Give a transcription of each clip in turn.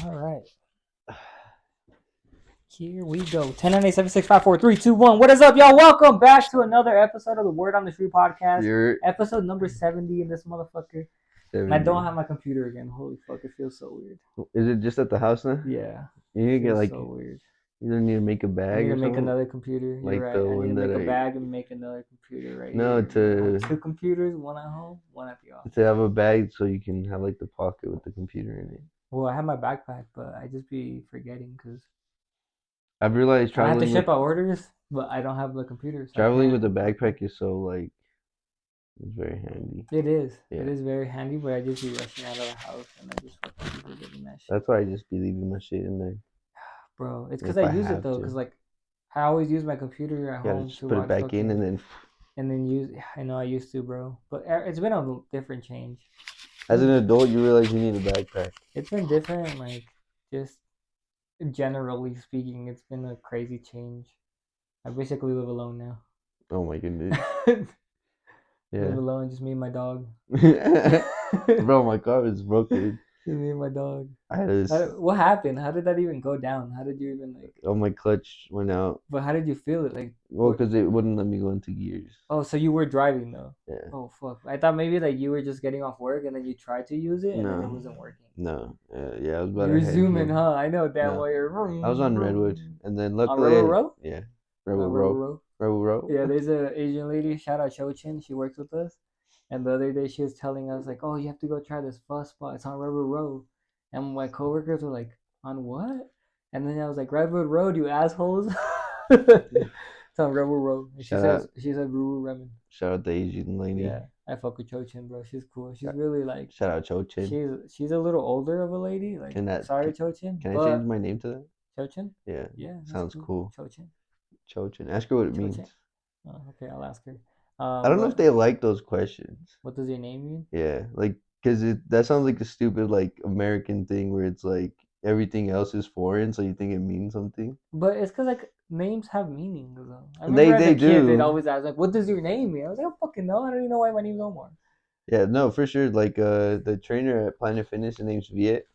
All right. Here we go. 10, 9, 8, 7, 6, 5, 4, 3, 2, 1. What is up, y'all? Welcome back to another episode of the Word on the Street podcast. Episode number 70 in this motherfucker. 70. And I don't have my computer again. Holy fuck, it feels so weird. Is it just at the house now? Yeah. You need to get like so weird. You don't need to make a bag. I need to make something? Another computer. Like You're right. I need to make a bag and make another computer right no, here. I have two computers, one at home, one at the office. To have a bag so you can have like the pocket with the computer in it. Well, I have my backpack, but I just be forgetting because I've realized traveling. I have to ship out orders, but I don't have the computer. So traveling with a backpack is so like, it's very handy. It is. Yeah. It is very handy, but I just be rushing out of the house and I just fucking be forgetting that shit. That's why I just be leaving my shit in there. Bro, it's because I use it though, because like I always use my computer at home just to put it back in and then use. I know I used to, bro, but it's been a different change. As an adult, you realize you need a backpack. It's been different, like just generally speaking, it's been a crazy change. I basically live alone now. Oh my goodness. Yeah. Live alone, just me and my dog. Bro, my car is broken. Just me and my dog. What happened? How did that even go down? How did you even like? Oh, my clutch went out. But how did you feel it? Like, well, because it wouldn't let me go into gears. Oh, so you were driving though? Yeah. Oh fuck! I thought maybe like you were just getting off work and then you tried to use it and then it wasn't working. No. Yeah, I was about to. You were zooming, huh? I know damn well you're. I was on Redwood, and then luckily. On Redwood Road? Yeah. Redwood Road. Yeah, there's an Asian lady. Shout out Chochin. She works with us. And the other day she was telling us like, oh, you have to go try this bus spot. It's on Redwood Road. And my coworkers were like, on what? And then I was like, Redwood Road, you assholes. It's on Redwood Road. And she said Ruru Remen. Shout out the Asian lady. Yeah, I fuck with Chochin, bro. She's cool. She's really like. Shout out Chochin. She's a little older of a lady. Like, Chochin. Can I change my name to that? Chochin? Yeah. Yeah. Sounds cool. Chochin. Ask her what it means. Oh, okay, I'll ask her. I don't know if they like those questions. What does your name mean? Yeah, like, because that sounds like a stupid, like, American thing where it's like everything else is foreign, so you think it means something. But it's because, like, names have meaning, though. I remember they do. Kid, they'd always ask, like, what does your name mean? I was like, I don't fucking know. I don't even know why my name's Omar. Yeah, no, for sure. Like, the trainer at Planet Fitness, his name's Viet.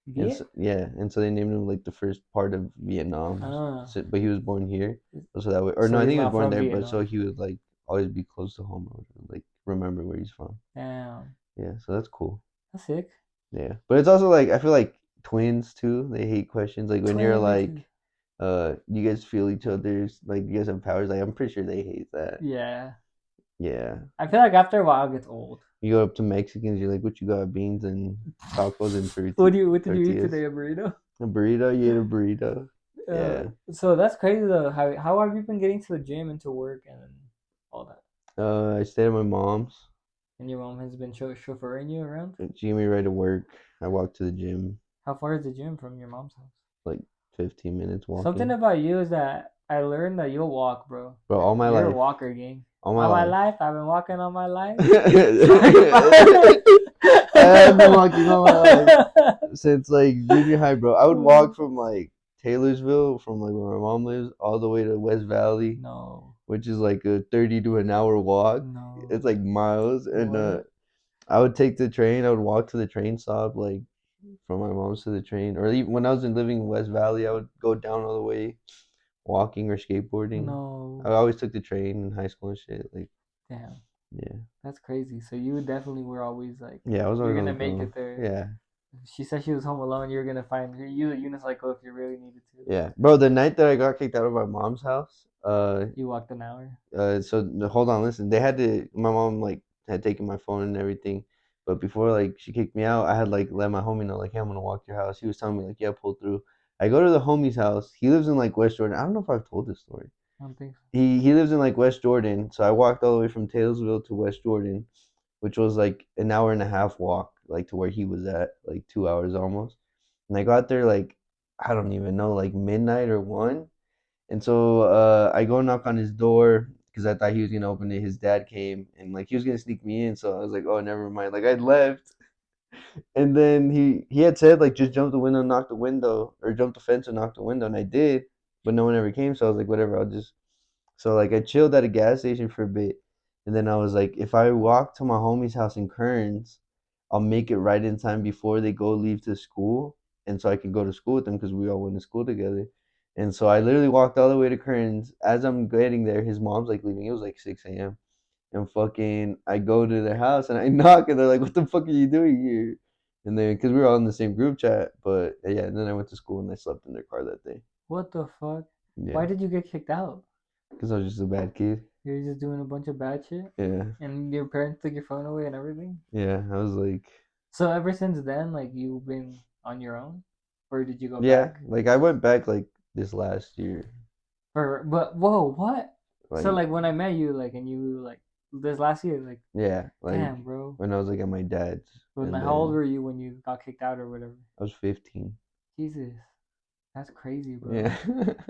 Viet? And so they named him, like, the first part of Vietnam. So, but he was born here, so that way. Or so no, I think he was born there, Vietnam. But so he would, like, always be close to home, or like remember where he's from. Damn. Yeah, so that's cool. That's sick. Yeah, but it's also like I feel like twins too. They hate questions like when you're like, you guys feel each other's like you guys have powers. Like I'm pretty sure they hate that. Yeah. Yeah. I feel like after a while it gets old. You go up to Mexicans, you're like, what you got? Beans and tacos and tortillas. What did you eat today? A burrito? A burrito? You ate a burrito? Yeah. So that's crazy though. How have you been getting to the gym and to work and all that? I stayed at my mom's. And your mom has been chauffeuring you around? She gave me a ride to work. I walked to the gym. How far is the gym from your mom's house? Like 15 minutes walking. Something about you is that I learned that you'll walk, bro. Bro, all my life. You're a walker, gang. All my life. I've been walking all my life. I've been walking all my life since like junior high, bro. I would walk from like Taylorsville, from like where my mom lives, all the way to West Valley. No. Which is like a 30 to an hour walk. No. It's like miles. And I would take the train. I would walk to the train stop, like from my mom's to the train. Or even when I was living in West Valley, I would go down all the way walking or skateboarding. No. I always took the train in high school and shit. Like, damn. Yeah. That's crazy. So you definitely were always like, yeah, I was always you're going to make it there. Yeah. She said she was home alone. You were going to use a unicycle if you really needed to. Yeah. Bro, the night that I got kicked out of my mom's house, you walked an hour. So hold on, listen. They had to. My mom like had taken my phone and everything, but before like she kicked me out, I had like let my homie know like, hey, I'm gonna walk to your house. He was telling me like, yeah, pull through. I go to the homie's house. He lives in like West Jordan. I don't know if I've told this story. I don't think so. He lives in like West Jordan. So I walked all the way from Taylorsville to West Jordan, which was like an hour and a half walk, like to where he was at, like 2 hours almost. And I got there like I don't even know, like midnight or 1. And so I go knock on his door because I thought he was going to open it. His dad came and like he was going to sneak me in. So I was like, oh, never mind. Like I left. And then he had said like just jump the window, knock the window, or jump the fence and knock the window. And I did, but no one ever came. So I was like, whatever, I'll just. So like I chilled at a gas station for a bit. And then I was like, if I walk to my homie's house in Kearns, I'll make it right in time before they leave to school, and so I can go to school with them because we all went to school together. And so I literally walked all the way to Kearns. As I'm getting there, his mom's like leaving. It was like 6 a.m. And fucking, I go to their house and I knock, and they're like, "What the fuck are you doing here?" And then, because we were all in the same group chat, but yeah, and then I went to school and I slept in their car that day. What the fuck? Yeah, Why did you get kicked out? because I was just a bad kid. You're just doing a bunch of bad shit, Yeah, and your parents took your phone away and everything. yeah. I was like, So ever since then, like you've been on your own, or did you go yeah, back? like I went back like this last year. Or but whoa, what? So Like, like when I met you, like and you like this last year, like yeah, like damn, bro. when I was like at my dad's, When and how old then were you when you got kicked out or whatever? I was 15. Jesus, that's crazy, bro. Yeah,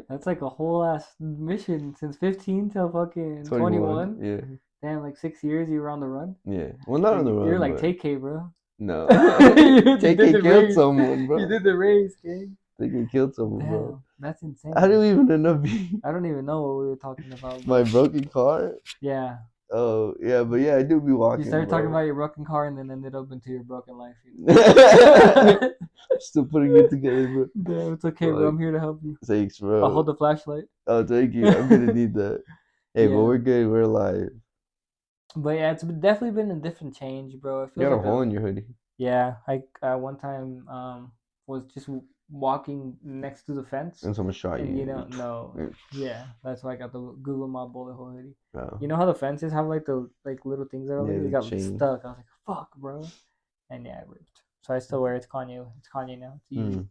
That's like a whole ass mission since 15 till fucking 21. 21. Yeah, Damn, like 6 years you were on the run. yeah. Well, not on the You're run, like but TK, bro. no. You did TK the killed race. someone, You bro. did the race, gang. TK killed someone, bro. Damn, that's How do insane. we even end up being I don't even know what we were talking about, my but broken car? yeah. Oh, yeah, but yeah, I do be You walking, started talking bro. about your broken car and then ended up into your broken life. You know? Still putting it together, bro. Damn, it's okay, bro. Fuck. I'm here to help you. Thanks, I'll hold bro. the flashlight. Oh, thank you. I'm gonna need that. Hey, but Yeah. we're good. We're alive. But yeah, definitely been a different change, bro. It You feels got a like hole a in your hoodie. yeah. I one time was just walking next to the fence, And someone shot and you you. know no, yeah, that's why I got the Google My bullet hole hoodie. Oh, You know how the fences have like the like little things that are like yeah, they the got chain. stuck. I was like, fuck, bro, and yeah, I ripped. So I still wear it. It's Kanye. It's Kanye now. It's easy. Mm.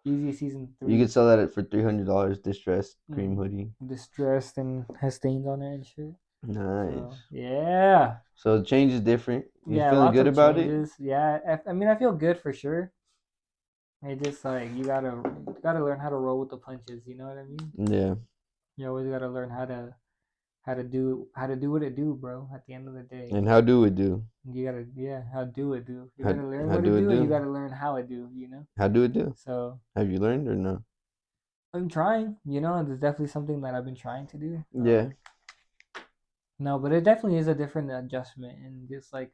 Easy season You 3. could sell that for $300. Distressed cream Mm. hoodie. Distressed and has stains on it and shit. So Nice. yeah, So the change is different. You yeah, feeling lots good of about it? changes. Yeah, I mean, I feel good for sure. It just like you gotta learn how to roll with the punches. You know what I mean? Yeah. You always gotta learn how to do what it do, bro. At the end of the day, And how do we do? you gotta yeah, how do it do. You How gotta learn how what to do it do, and you do? gotta learn how it do. You know. How do it do? So Have you learned or no? I'm trying. You know, it's definitely something that I've been trying to do. Yeah. No, but it definitely is a different adjustment and just like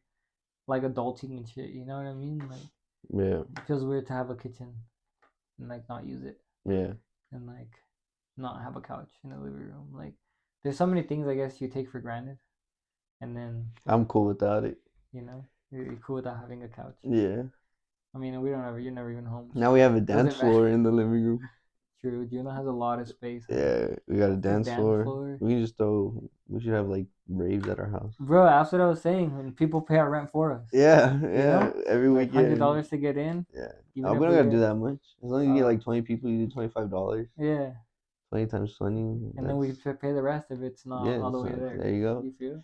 adulting and shit. You know what I mean? Like Yeah. it feels weird to have a kitchen and like not use it Yeah. and like not have a couch in the living room. Like there's so many things I guess you take for granted, and then I'm cool without it. you know you're cool without having a couch. Yeah. I mean, we don't ever you're never even home, Now so we have a it dance doesn't matter. floor in the living room. True, Juno has a lot of space, huh? Yeah, we got a The dance dance floor. floor. We can just throw. We should have like raves at our house. Bro, that's what I was saying. When people pay our rent for us, Yeah, you yeah. know, Every like $100 $100 to get in, Yeah. even Oh, if we don't we gotta do get that much. As long as you get like 20 people, you do $25. yeah, 20 times 20. and then That's we pay the rest if it's not yeah. all the way So there. there you go. You feel?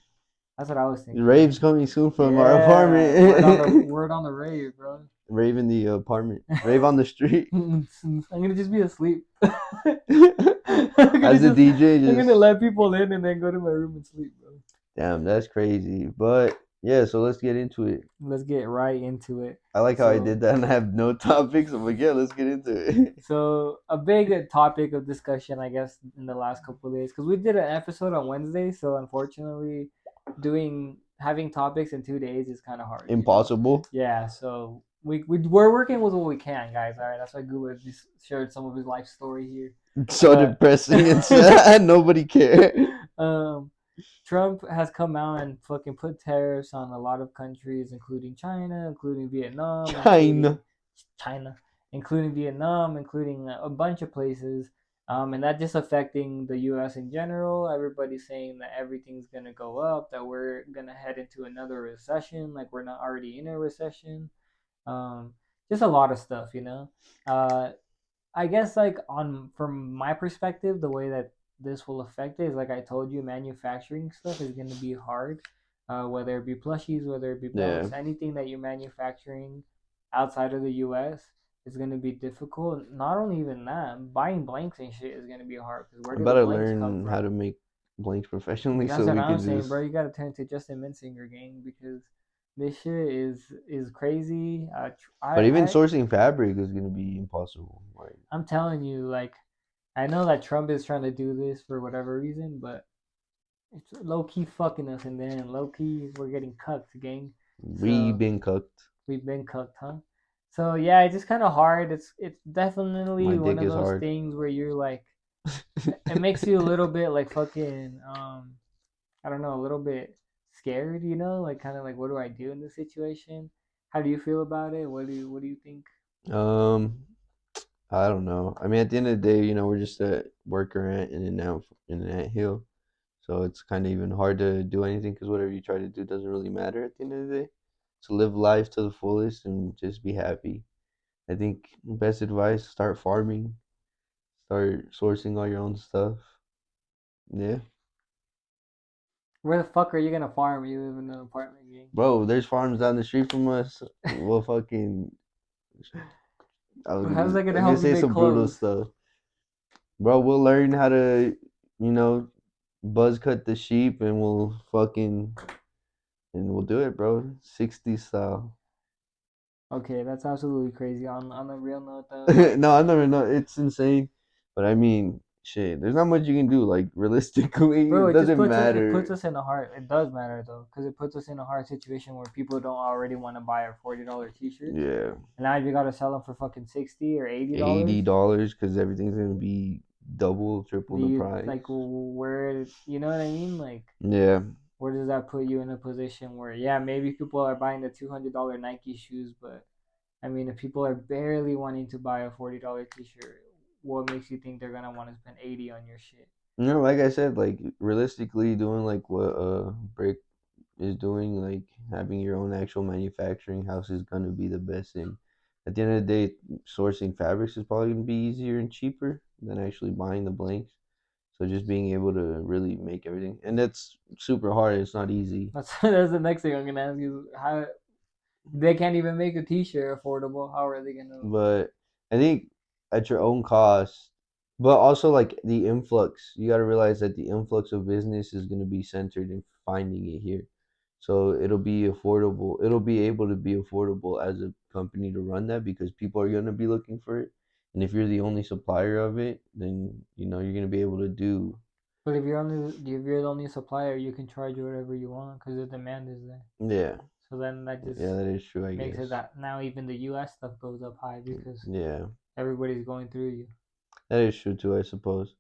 That's what I was The thinking. raves coming soon from our Yeah, apartment. word on the rave, bro. Rave in the apartment. Rave on the street. I'm gonna just be asleep. As the DJ I'm gonna just let people in and then go to my room and sleep, bro. damn, that's crazy. But yeah, so let's get into it. Let's get right into it. I like how I did So, that and I have no topics. I'm like, yeah, let's get into it. so a big topic of discussion, I guess, in the last couple of days, because we did an episode on Wednesday, so unfortunately, having topics in 2 days is kind of hard. Impossible. Yeah, so we're working with what we can, guys. All right, that's why Google just shared some of his life story here. So depressing and sad. Nobody cared. Trump has come out and fucking put tariffs on a lot of countries, including China, including Vietnam, including Vietnam, including a bunch of places. And that just affecting the U.S. in general. Everybody's saying that everything's gonna go up, that we're gonna head into another recession, like we're not already in a recession. Um, just a lot of stuff, you know. I guess like on from my perspective, the way that this will affect it is like I told you, manufacturing stuff is going to be hard. Whether it be plushies, whether it be belts, anything that you're manufacturing outside of the U.S. is going to be difficult. Not only even that, buying blanks and shit is going to be hard because where I do the better blanks come learn from? how to make blanks professionally That's so what we I'm could saying, just. bro. You got to turn to Justin Minsinger gang because this shit is crazy. But even I sourcing fabric is gonna be impossible. Like, I'm telling you, like I know that Trump is trying to do this for whatever reason, but it's low key fucking us, and then low key we're getting cucked, gang. we So been cooked. We've been cooked, huh? So yeah, it's just kind of hard. It's My definitely one dick of is those hard. things where you're like, it makes you a little bit like fucking I don't know, a little bit scared, you know, like kind of like what do I do in this situation? How do you feel about it? What do you think? Um, I don't know. I mean, at the end of the day, we're just a worker ant in an ant hill. So it's kind of even hard to do anything because whatever you try to do doesn't really matter at the end of the day. So live life to the fullest and just be happy. I think best advice: start farming, start sourcing all your own stuff. Yeah, Where the fuck are you gonna farm? You live in an apartment gang. bro. There's farms down the street from us. We'll fucking. But how's that I'm gonna gonna help you say make some brutal clothes? stuff, bro. We'll learn how to, you know, buzz cut the sheep, and we'll do it, bro. 60 style. Okay, that's absolutely crazy. On a real note though, like No, I never know. It's insane. But I mean, shit, there's not much you can do. Like, realistically, bro, it it just doesn't puts matter. us in a hard. It does matter though, because it puts us in a hard situation where people don't already want to buy our $40 t-shirts, Yeah, and now you gotta sell them for fucking $60 or $80. $80 because everything's gonna be double, triple Do the you like price. where you know what I mean? Like Yeah. where does that put you in a position where yeah, maybe people are buying the $200 Nike shoes, but I mean if people are barely wanting to buy a $40 t-shirt, what makes you think they're gonna want to spend 80 on your shit? Like I said, like realistically, doing like what Brick is doing, like having your own actual manufacturing house is gonna be the best thing. At the end of the day, sourcing fabrics is probably gonna be easier and cheaper than actually buying the blanks. So just being able to really make everything, and that's super hard. It's not easy, That's the next thing I'm gonna ask you. How they can't even make a t-shirt affordable. How are they gonna? but I think at your own cost, but also like the influx. You got to realize that the influx of business is gonna be centered in finding it here. So it'll be affordable. It'll be able to be affordable as a company to run that because people are gonna be looking for it. And if you're the only supplier of it, then you're gonna be able to do. But if you're the only supplier, you can charge whatever you want because the demand is there. Yeah, So then that yeah, just that is true, I makes it guess. that now even the U.S. stuff goes up high because Yeah, everybody's going through you. that is true too, I suppose.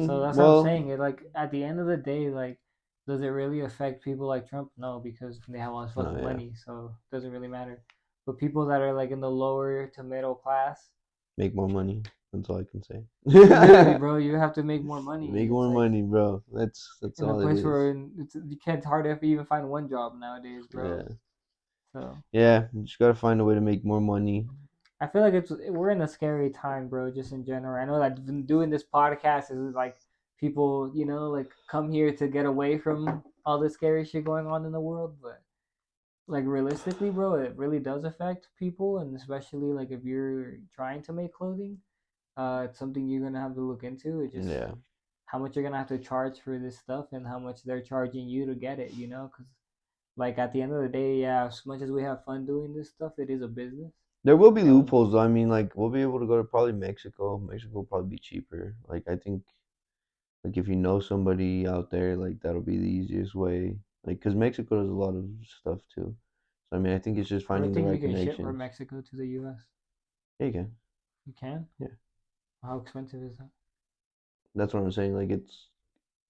So that's what I'm Well, saying. It like at the end of the day, like, does it really affect people like Trump? No, because they have all this no, fucking yeah, money, so it doesn't really matter. But people that are like in the lower to middle class, make more money. That's all I can say. literally, bro, you have to make more money. Make It's more like money, bro. That's in a all it place is. where you can't hardly even find one job nowadays, bro. Yeah, So yeah. You just gotta find a way to make more money. I feel like we're in a scary time, bro. Just in general, I know that doing this podcast is like people, like come here to get away from all the scary shit going on in the world, but like realistically, bro, it really does affect people, and especially like if you're trying to make clothing, it's something you're gonna have to look into. It just Yeah, how much you're gonna have to charge for this stuff and how much they're charging you to get it, because like at the end of the day, yeah, as much as we have fun doing this stuff, it is a business. there will be And loopholes though. I mean, like we'll be able to go to probably Mexico. Mexico will probably be cheaper. Like I think, like if you know somebody out there, like that'll be the easiest way. Like because Mexico does a lot of stuff too. So I mean, I think it's just I don't finding the think you right can ship from connections. Mexico to the U.S. Yeah, you can. You can? Yeah, How expensive is that? that's what I'm saying. Like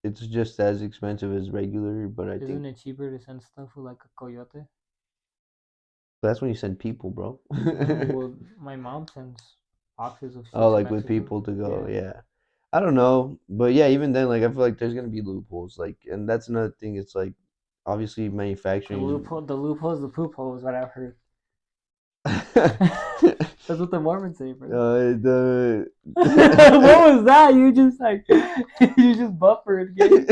it's just as expensive as regular, but I think Isn't it cheaper to send stuff with like a coyote? that's when you send people, bro. No, well, my mom sends boxes of Oh, shit to like with Mexico. people to go, Yeah. yeah. I don't know, but yeah, even then, like I feel like there's gonna be loopholes, like, and that's another thing. It's like obviously manufacturing The loophole is the poop hole is what I've heard. is. That's what the Mormons say, bro. The What was that? You just like you just buffered, gang.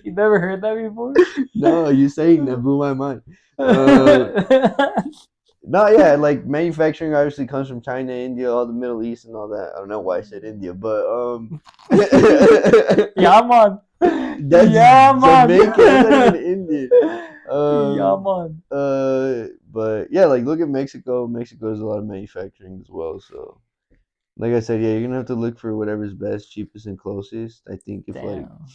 You never heard that before? no, you saying that blew my mind. Uh, no, yeah, like manufacturing obviously comes from China, India, all the Middle East, and all that. I don't know why I said India, but Yeah, man. that's Yeah, man. Jamaican. That's not even Indian. Yeah, Um, man. but yeah, like look at Mexico. Mexico has a lot of manufacturing as well. So, like I said, yeah, you're gonna have to look for whatever's best, cheapest, and closest. I think if like Damn.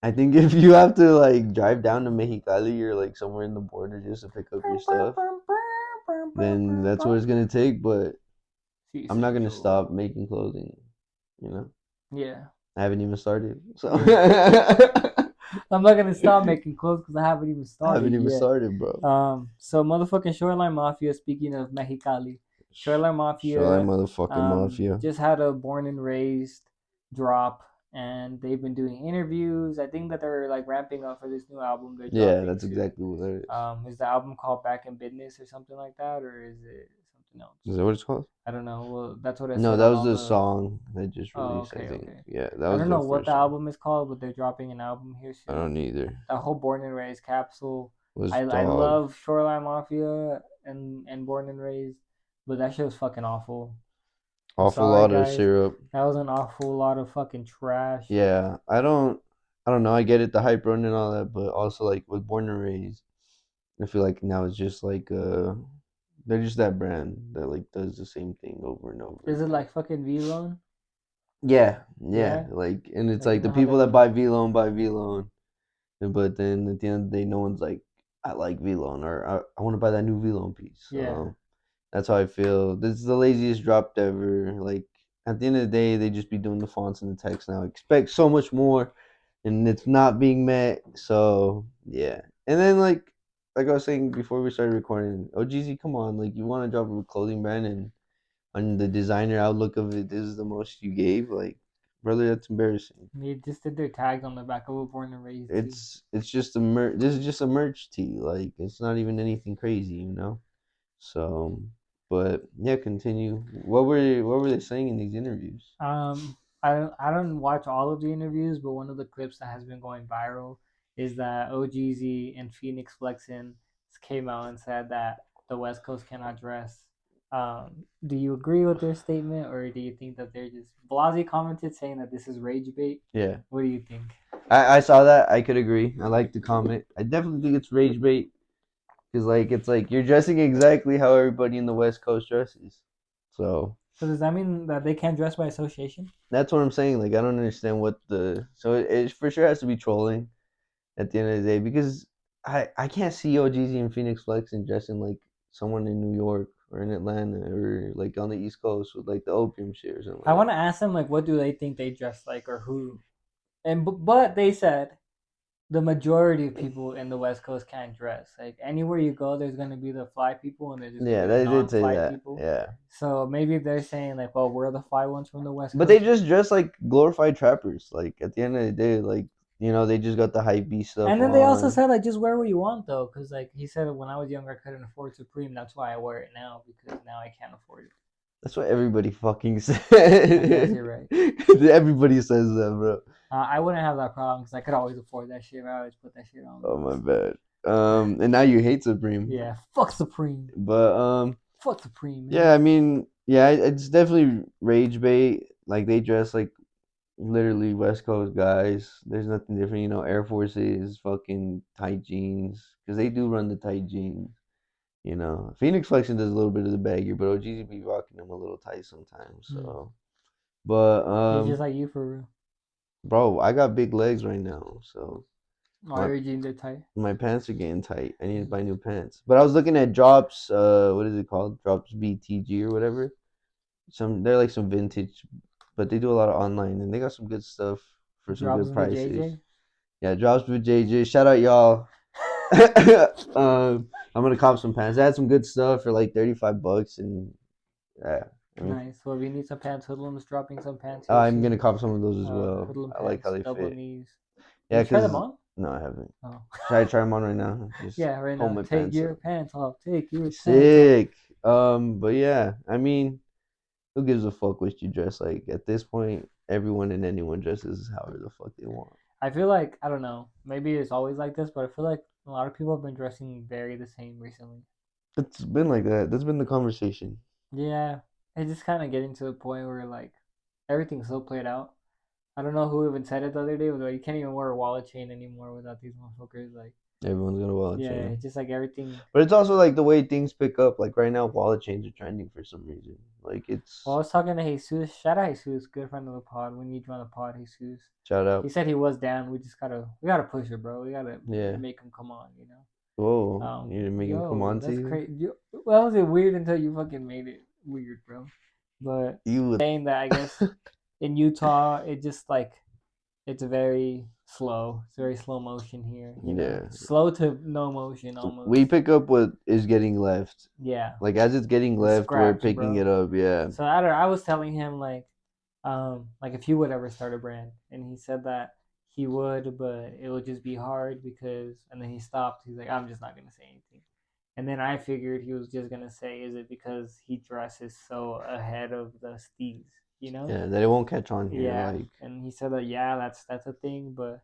I think if you have to like drive down to Mexicali or like somewhere in the border just to pick up your stuff, then that's what it's gonna take. But Sí, I'm not gonna señor. stop making clothing. You know, Yeah. I haven't even started, so Yeah. I I'm not gonna stop making clothes because I haven't even haven't started even yet. started, bro. So motherfucking Shoreline Mafia. Speaking of Mexicali, Shoreline Show that Mafia, motherfucking mafia. just had a born and raised drop, and they've been doing interviews. I think that they're like ramping up for this new album they're Yeah, dropping that's soon. exactly what that is. Is the album called Back in Business or something like that, or is it something else? Is that what it's called? I don't know. Well, that's what I No, said that on was all the the. song they just Oh, released, I okay, think. okay. Yeah, that I was don't their know what first the song. album is called, but they're dropping an album here I soon. don't either. That whole Born and Raised capsule. Was I dog. love Shoreline Mafia and Born and Raised, but that shit was fucking awful. I'm Awful sorry, lot of guys. syrup. That was an awful lot of fucking trash. Yeah, I don't know. I get it, the hype run and all that, but also like with Born and Raised, I feel like now it's just like they're just that brand that like does the same thing over and over Is it again. like fucking V-Lone? Yeah, yeah, Yeah, like and it's like you like the know how they people that were. buy V Loan, but then at the end of the day, no one's like, I like V Loan or I want to buy that new V Loan piece. Yeah, So that's how I feel. This is the laziest drop ever. Like at the end of the day, they just be doing the fonts and the text now. Expect so much more, and it's not being met. So yeah, and then like I was saying before we started recording, OGZ, come on, like you want to drop a clothing brand and on the designer outlook of it, this is the most you gave. Like, brother, that's embarrassing. they just did their tags on the back of a Born and Raised too. It's just a mer. This is just a merch tee. Like it's not even anything crazy, you know. So, but yeah, continue. What were they saying in these interviews? I don't watch all of the interviews, but one of the clips that has been going viral is that OGZ and Phoenix Flexin came out and said that the West Coast cannot dress. Do you agree with their statement, or do you think that they're just Blasey commented saying that this is rage bait? Yeah, What do you think? I saw that. I could agree. I like the comment. I definitely think it's rage bait because like it's like you're dressing exactly how everybody in the West Coast dresses. So So does that mean that they can't dress by association? that's what I'm saying. Like I don't understand what the so it for sure has to be trolling at the end of the day because I can't see OGZ and Phoenix Flex and dressing like someone in New York or in Atlanta or like on the East Coast with like the opium shit or something I like want to that. ask them like, what do they think they dress like, or who? And but they said the majority of people in the West Coast can't dress. Like anywhere you go, there's gonna be the fly people and there's just gonna Yeah, be the they did say non-fly that. people. Yeah, So maybe they're saying like, well, we're the fly ones from the West but they Coast. just dress like glorified trappers. Like at the end of the day, like they just got the hype beast stuff And then they also on. said like, just wear what you want though, because like he said, when I was younger, I couldn't afford Supreme. That's why I wear it now because now I can't afford it. That's what everybody fucking I guess said. you're right. Everybody says that, bro. I wouldn't have that problem because I could always afford that shit. I always put that shit on. Oh my bad. And now you hate Supreme, Yeah, fuck Supreme. but Fuck Supreme, yeah, man. I mean, yeah, it's definitely rage bait. Like they dress like literally West Coast guys. There's nothing different, Air Forces, fucking tight jeans, because they do run the tight jeans. Phoenix Flexion does a little bit of the baggy, but OGZ be rocking them a little tight sometimes. Hmm. So, but He's just like you for real. bro, I got big legs right now, so All my your jeans are tight. my pants are getting tight. I need to Mm. buy new pants. But I was looking at Drops. What is it called? Drops BTG or whatever. They're like some vintage, but they do a lot of online, and they got some good stuff for some Drops good with prices. JJ. Yeah, Drops with JJ. Shout out y'all. I'm gonna cop some pants. They had some good stuff for like $35, and yeah, I mean, Nice. Well, we need some pants. Hoodlum's dropping some pants here I'm gonna soon. cop some of those as well. Hoodlum I like how pants, they double fit. knees. Did Yeah, you try them cause on? no, I haven't. Oh. Should I try them on right now? Just Yeah, right hold now. my Take pants your up. pants off. Take your pants off. Sick. But yeah, I mean, who gives a fuck what you dress like? At this point, everyone and anyone dresses however the fuck they want. I feel like, I don't know. Maybe it's always like this, but I feel like a lot of people have been dressing very the same recently. It's been like that. That's been the conversation. Yeah, it's just kind of getting to the point where like everything's so played out. I don't know who even said it the other day, but like, you can't even wear a wallet chain anymore without these motherfuckers. Like, Everyone's got a wallet yeah, chain. it's just like everything. But it's also like the way things pick up. Like right now, wallet chains are trending for some reason. Like Well, I it's was talking to Jesus. Shout out Jesus, good friend of the pod. We need you on the pod, Jesus. shout He out. said he was down. We gotta push it, bro. We gotta Yeah. make him come on. Whoa, you didn't make him come Yo, on to that's you. crazy. Well, was it weird until you fucking made it weird, bro? But You would. saying that, I guess in Utah, it just like it's very slow. It's very slow motion here. Yeah. Slow to no motion almost. We pick up what is getting left. Yeah, Like as it's getting it's left, we're scraps, picking bro. it up. Yeah. So I don't. I was telling him like if he would ever start a brand, and he said that he would, but it would just be hard because. And then he stopped. He's like, I'm just not gonna say anything. And then I figured he was just gonna say, is it because he dresses so ahead of the steez, you know? Yeah, that it won't catch on here. Yeah. Like And he said that yeah, that's a thing, but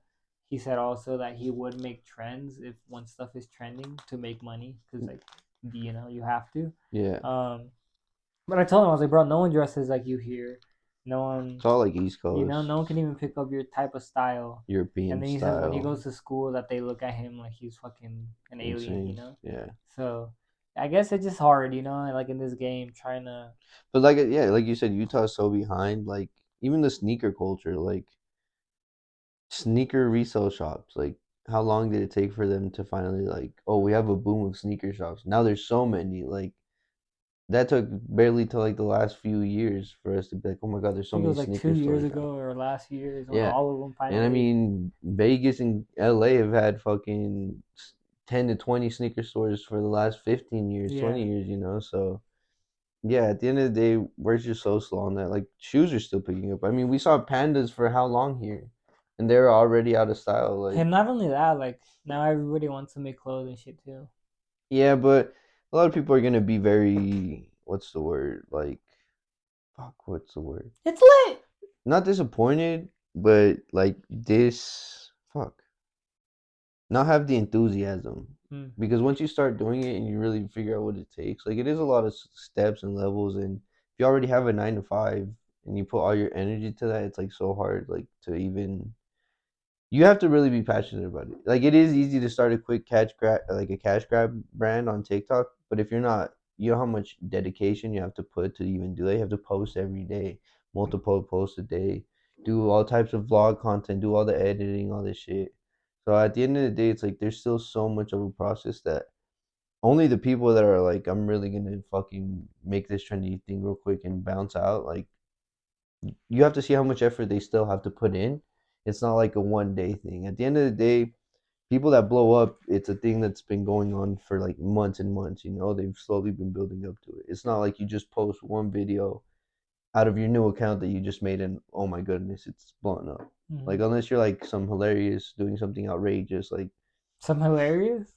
he said also that he would make trends if when stuff is trending to make money, because like you have to. yeah, But I told him I was like, bro, no one dresses like you here. No one, it's all like East no Coast one can even pick up your type of style. And European then he says when he style. goes to school that they look at him like he's fucking an alien, Insane. Yeah. So I guess it's just hard, like in this game trying to. But like yeah, like you said, Utah's so behind. Like even the sneaker culture, like sneaker resale shops. Like how long did it take for them to finally like, oh, we have a boom of sneaker shops. Now there's so many. Like that took barely till like the last few years for us to be like, oh my god, there's I so think it many was like two sneaker years stores now. ago or last year is when Yeah. all of them And I finally. mean, Vegas and LA have had fucking 10 to 20 sneaker stores for the last 15 years, Yeah. 20 years, you know? So, yeah, at the end of the day, we're just so slow on that. Like, shoes are still picking up. I mean, we saw pandas for how long here? And they're already out of style. Like, And not only that, like now everybody wants to make clothes and shit too. yeah, but a lot of people are going to be very, what's the word? Like, fuck, what's the word? It's lit. Not disappointed, but like this, fuck. Not have the enthusiasm because once you start doing it and you really figure out what it takes, like it is a lot of steps and levels, and if you already have a 9 to 5 and you put all your energy to that, it's like so hard like to even you have to really be passionate about it. Like it is easy to start a quick catch grab, like a cash grab brand on TikTok, but if you're not, you know how much dedication you have to put to even do that. You have to post every day, multiple posts a day, do all types of vlog content, do all the editing, all this shit. So at the end of the day, it's like there's still so much of a process that only the people that are like, I'm really gonna fucking make this trendy thing real quick and bounce out, like you have to see how much effort they still have to put in. It's not like a 1 day thing. At the end of the day, people that blow up, it's a thing that's been going on for like months and months. You know, they've slowly been building up to it. It's not like you just post one video out of your new account that you just made and oh my goodness, it's blowing up. Like unless you're like some hilarious doing something outrageous, like Some hilarious.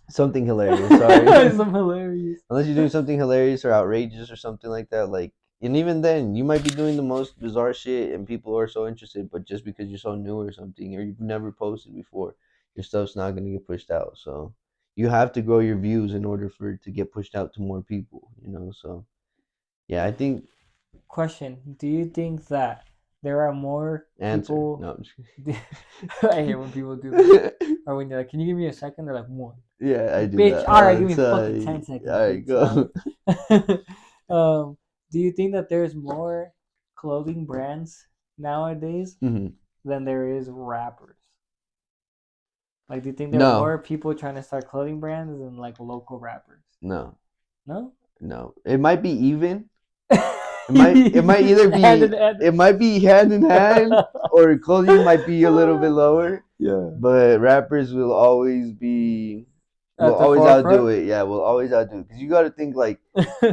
something hilarious. Sorry, Some hilarious. unless you're doing something hilarious or outrageous or something like that, like and even then you might be doing the most bizarre shit and people are so interested, but just because you're so new or something or you've never posted before, your stuff's not going to get pushed out. So you have to grow your views in order for it to get pushed out to more people, you know. So yeah, I think Question: do you think that there are more answer people? no I'm just I hate when people do that. kidding. Or when they're like, "Can you give me a second?" They're like, "One." Yeah, I do Bitch, that all all right, the give me fucking time. 10 seconds. All right, Bitch, go. do you think that there's more clothing brands nowadays than there is rappers? Like, do you think there are No, more people trying to start clothing brands than like local rappers? no, No. no. It might be even. It might either be Hand in hand. it might be hand in hand or clothing might be a little bit lower. Yeah. But rappers will always be will At the always outdo forefront. it. Yeah, will always outdo it. Because you got to think like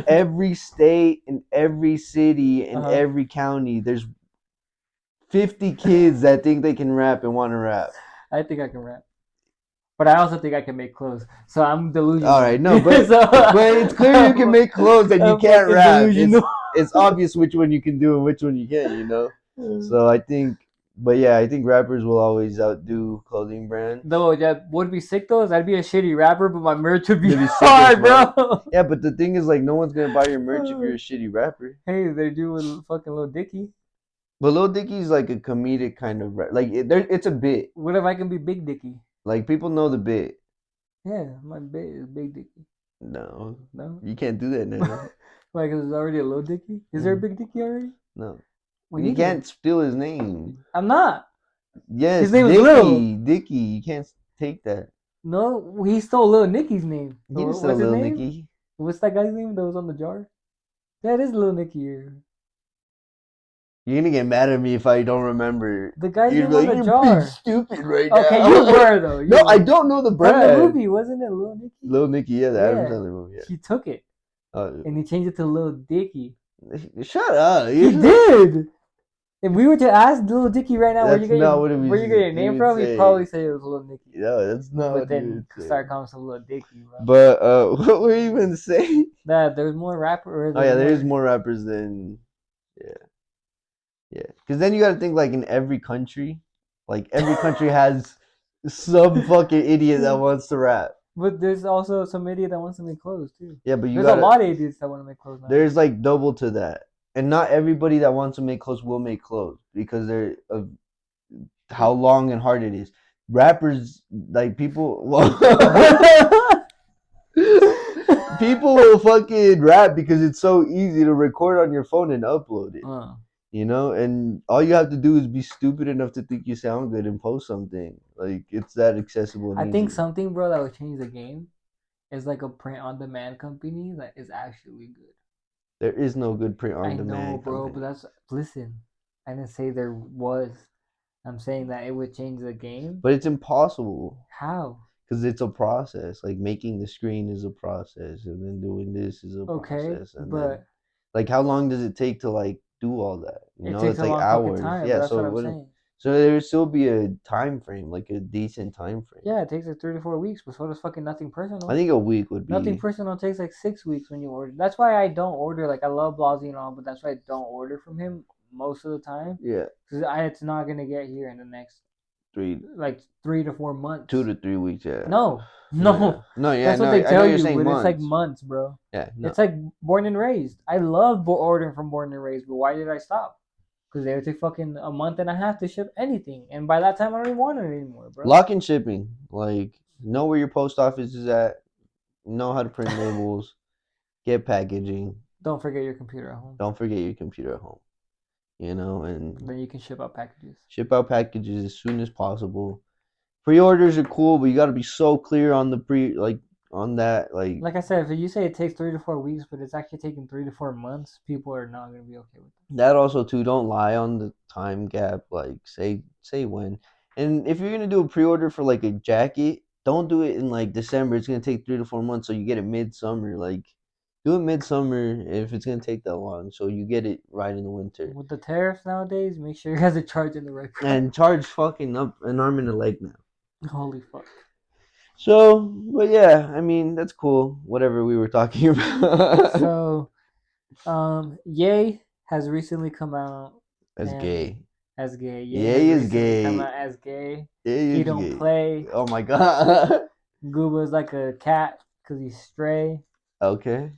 every state and every city and every county, there's 50 kids that think they can rap and want to rap. I think I can rap. But I also think I can make clothes. So I'm delusional. All right, no, but but it's clear you can make clothes and you can't rap. It's obvious which one you can do and which one you can't, you know? So I think, but yeah, I think rappers will always outdo clothing brands. Though that would be sick though. I'd be a shitty rapper, but my merch would be It'd be sick hard, as fuck. bro. Yeah, but the thing is, like, no one's gonna buy your merch if you're a shitty rapper. Hey, they do with fucking Lil Dicky. But Lil Dicky's like a comedic kind of rap. Like it's a bit. What if I can be Big Dicky? Like people know the bit. Yeah, my bit is Big Dicky. No, No? you can't do that now. Like, there's already a Lil Dicky? Is there a Mm, Big Dicky already? no, We you need to. can't steal his name. I'm not. His Yes, name is Lil. Dicky. You can't take that. No, he stole Lil Nicky's name. He didn't steal What's his Lil name? Nicky. What's that guy's name that was on the jar? Yeah, it is Lil Nicky. You're gonna get mad at me if I don't remember. The guy's You're name on like, the you're being jar. stupid right Okay, now. you were though. No, I don't know the From the brand. movie, wasn't it Lil Nicky? Lil Nicky, yeah, the Adam Yeah. Sandler movie. Yeah. He took it and he changed it to Lil Dicky. Shut up. He did. If we were to ask Lil Dicky right now, where you That's get not your, what where you get your name from, he'd probably say it was Lil Nicky. No, that's not But what he then would say. start calling him Lil Dicky, bro. But what were you even saying? That there's more rappers. Oh yeah, there's more rappers than yeah. Because then you got to think like in every country, like every country has some fucking idiot that wants to rap. But there's also some idiot that wants to make clothes too. Yeah, but there's a lot of idiots that want to make clothes now. There's like double to that, and not everybody that wants to make clothes will make clothes because they're of how long and hard it is. Rappers like people. Well, people will fucking rap because it's so easy to record on your phone and upload it. You know, and all you have to do is be stupid enough to think you sound good and post something. Like it's that accessible. And I think easy. something, bro, that would change the game is like a print-on-demand company that is actually good. There is no good print-on-demand. I know, bro, company. but that's listen. I didn't say there was. I'm saying that it would change the game. But it's impossible. How? Because it's a process. Like making the screen is a process, and then doing this is a process. And but then, like, how long does it take to like do all that? You know, it's like hours. Time, yeah, that's what I'm saying. So there would still be a time frame, like a decent time frame. Yeah, it takes like 3 to 4 weeks, but so does fucking Nothing Personal. I think a week would be. Nothing Personal takes like 6 weeks when you order. That's why I don't order. Like I love Blasey and all, but that's why I don't order from him most of the time. Yeah. Because it's not gonna get here in the next 3 to 4 months. 2 to 3 weeks. Yeah. No. Yeah. That's what they tell you, but it's like months, bro. Yeah. No. It's like Born and Raised. I love ordering from Born and Raised, but why did I stop? Because they would take fucking a month and a half to ship anything. And by that time, I don't even want it anymore, bro. Lock and shipping. Like, know where your post office is at. Know how to print labels. Get packaging. Don't forget your computer at home. Don't forget your computer at home. You know, and then you can ship out packages. Ship out packages as soon as possible. Pre-orders are cool, but you got to be so clear on the on that. Like I said, if you say it takes 3 to 4 weeks, but it's actually taking 3 to 4 months, people are not gonna be okay with it. That also too. Don't lie on the time gap. Like say when. And if you're gonna do a pre-order for like a jacket, don't do it in like December. It's gonna take 3 to 4 months, so you get it midsummer. Like do it midsummer if it's gonna take that long, so you get it right in the winter. With the tariffs nowadays, make sure you guys are charging the right price. And charge fucking up an arm and a leg now. Holy fuck. So, but yeah, I mean that's cool. Whatever we were talking about. So, Ye has recently come out as gay. As gay. Ye is gay. Come out as gay. Ye he don't gay. play. Oh my god. Gooba's like a cat because he's stray. Okay.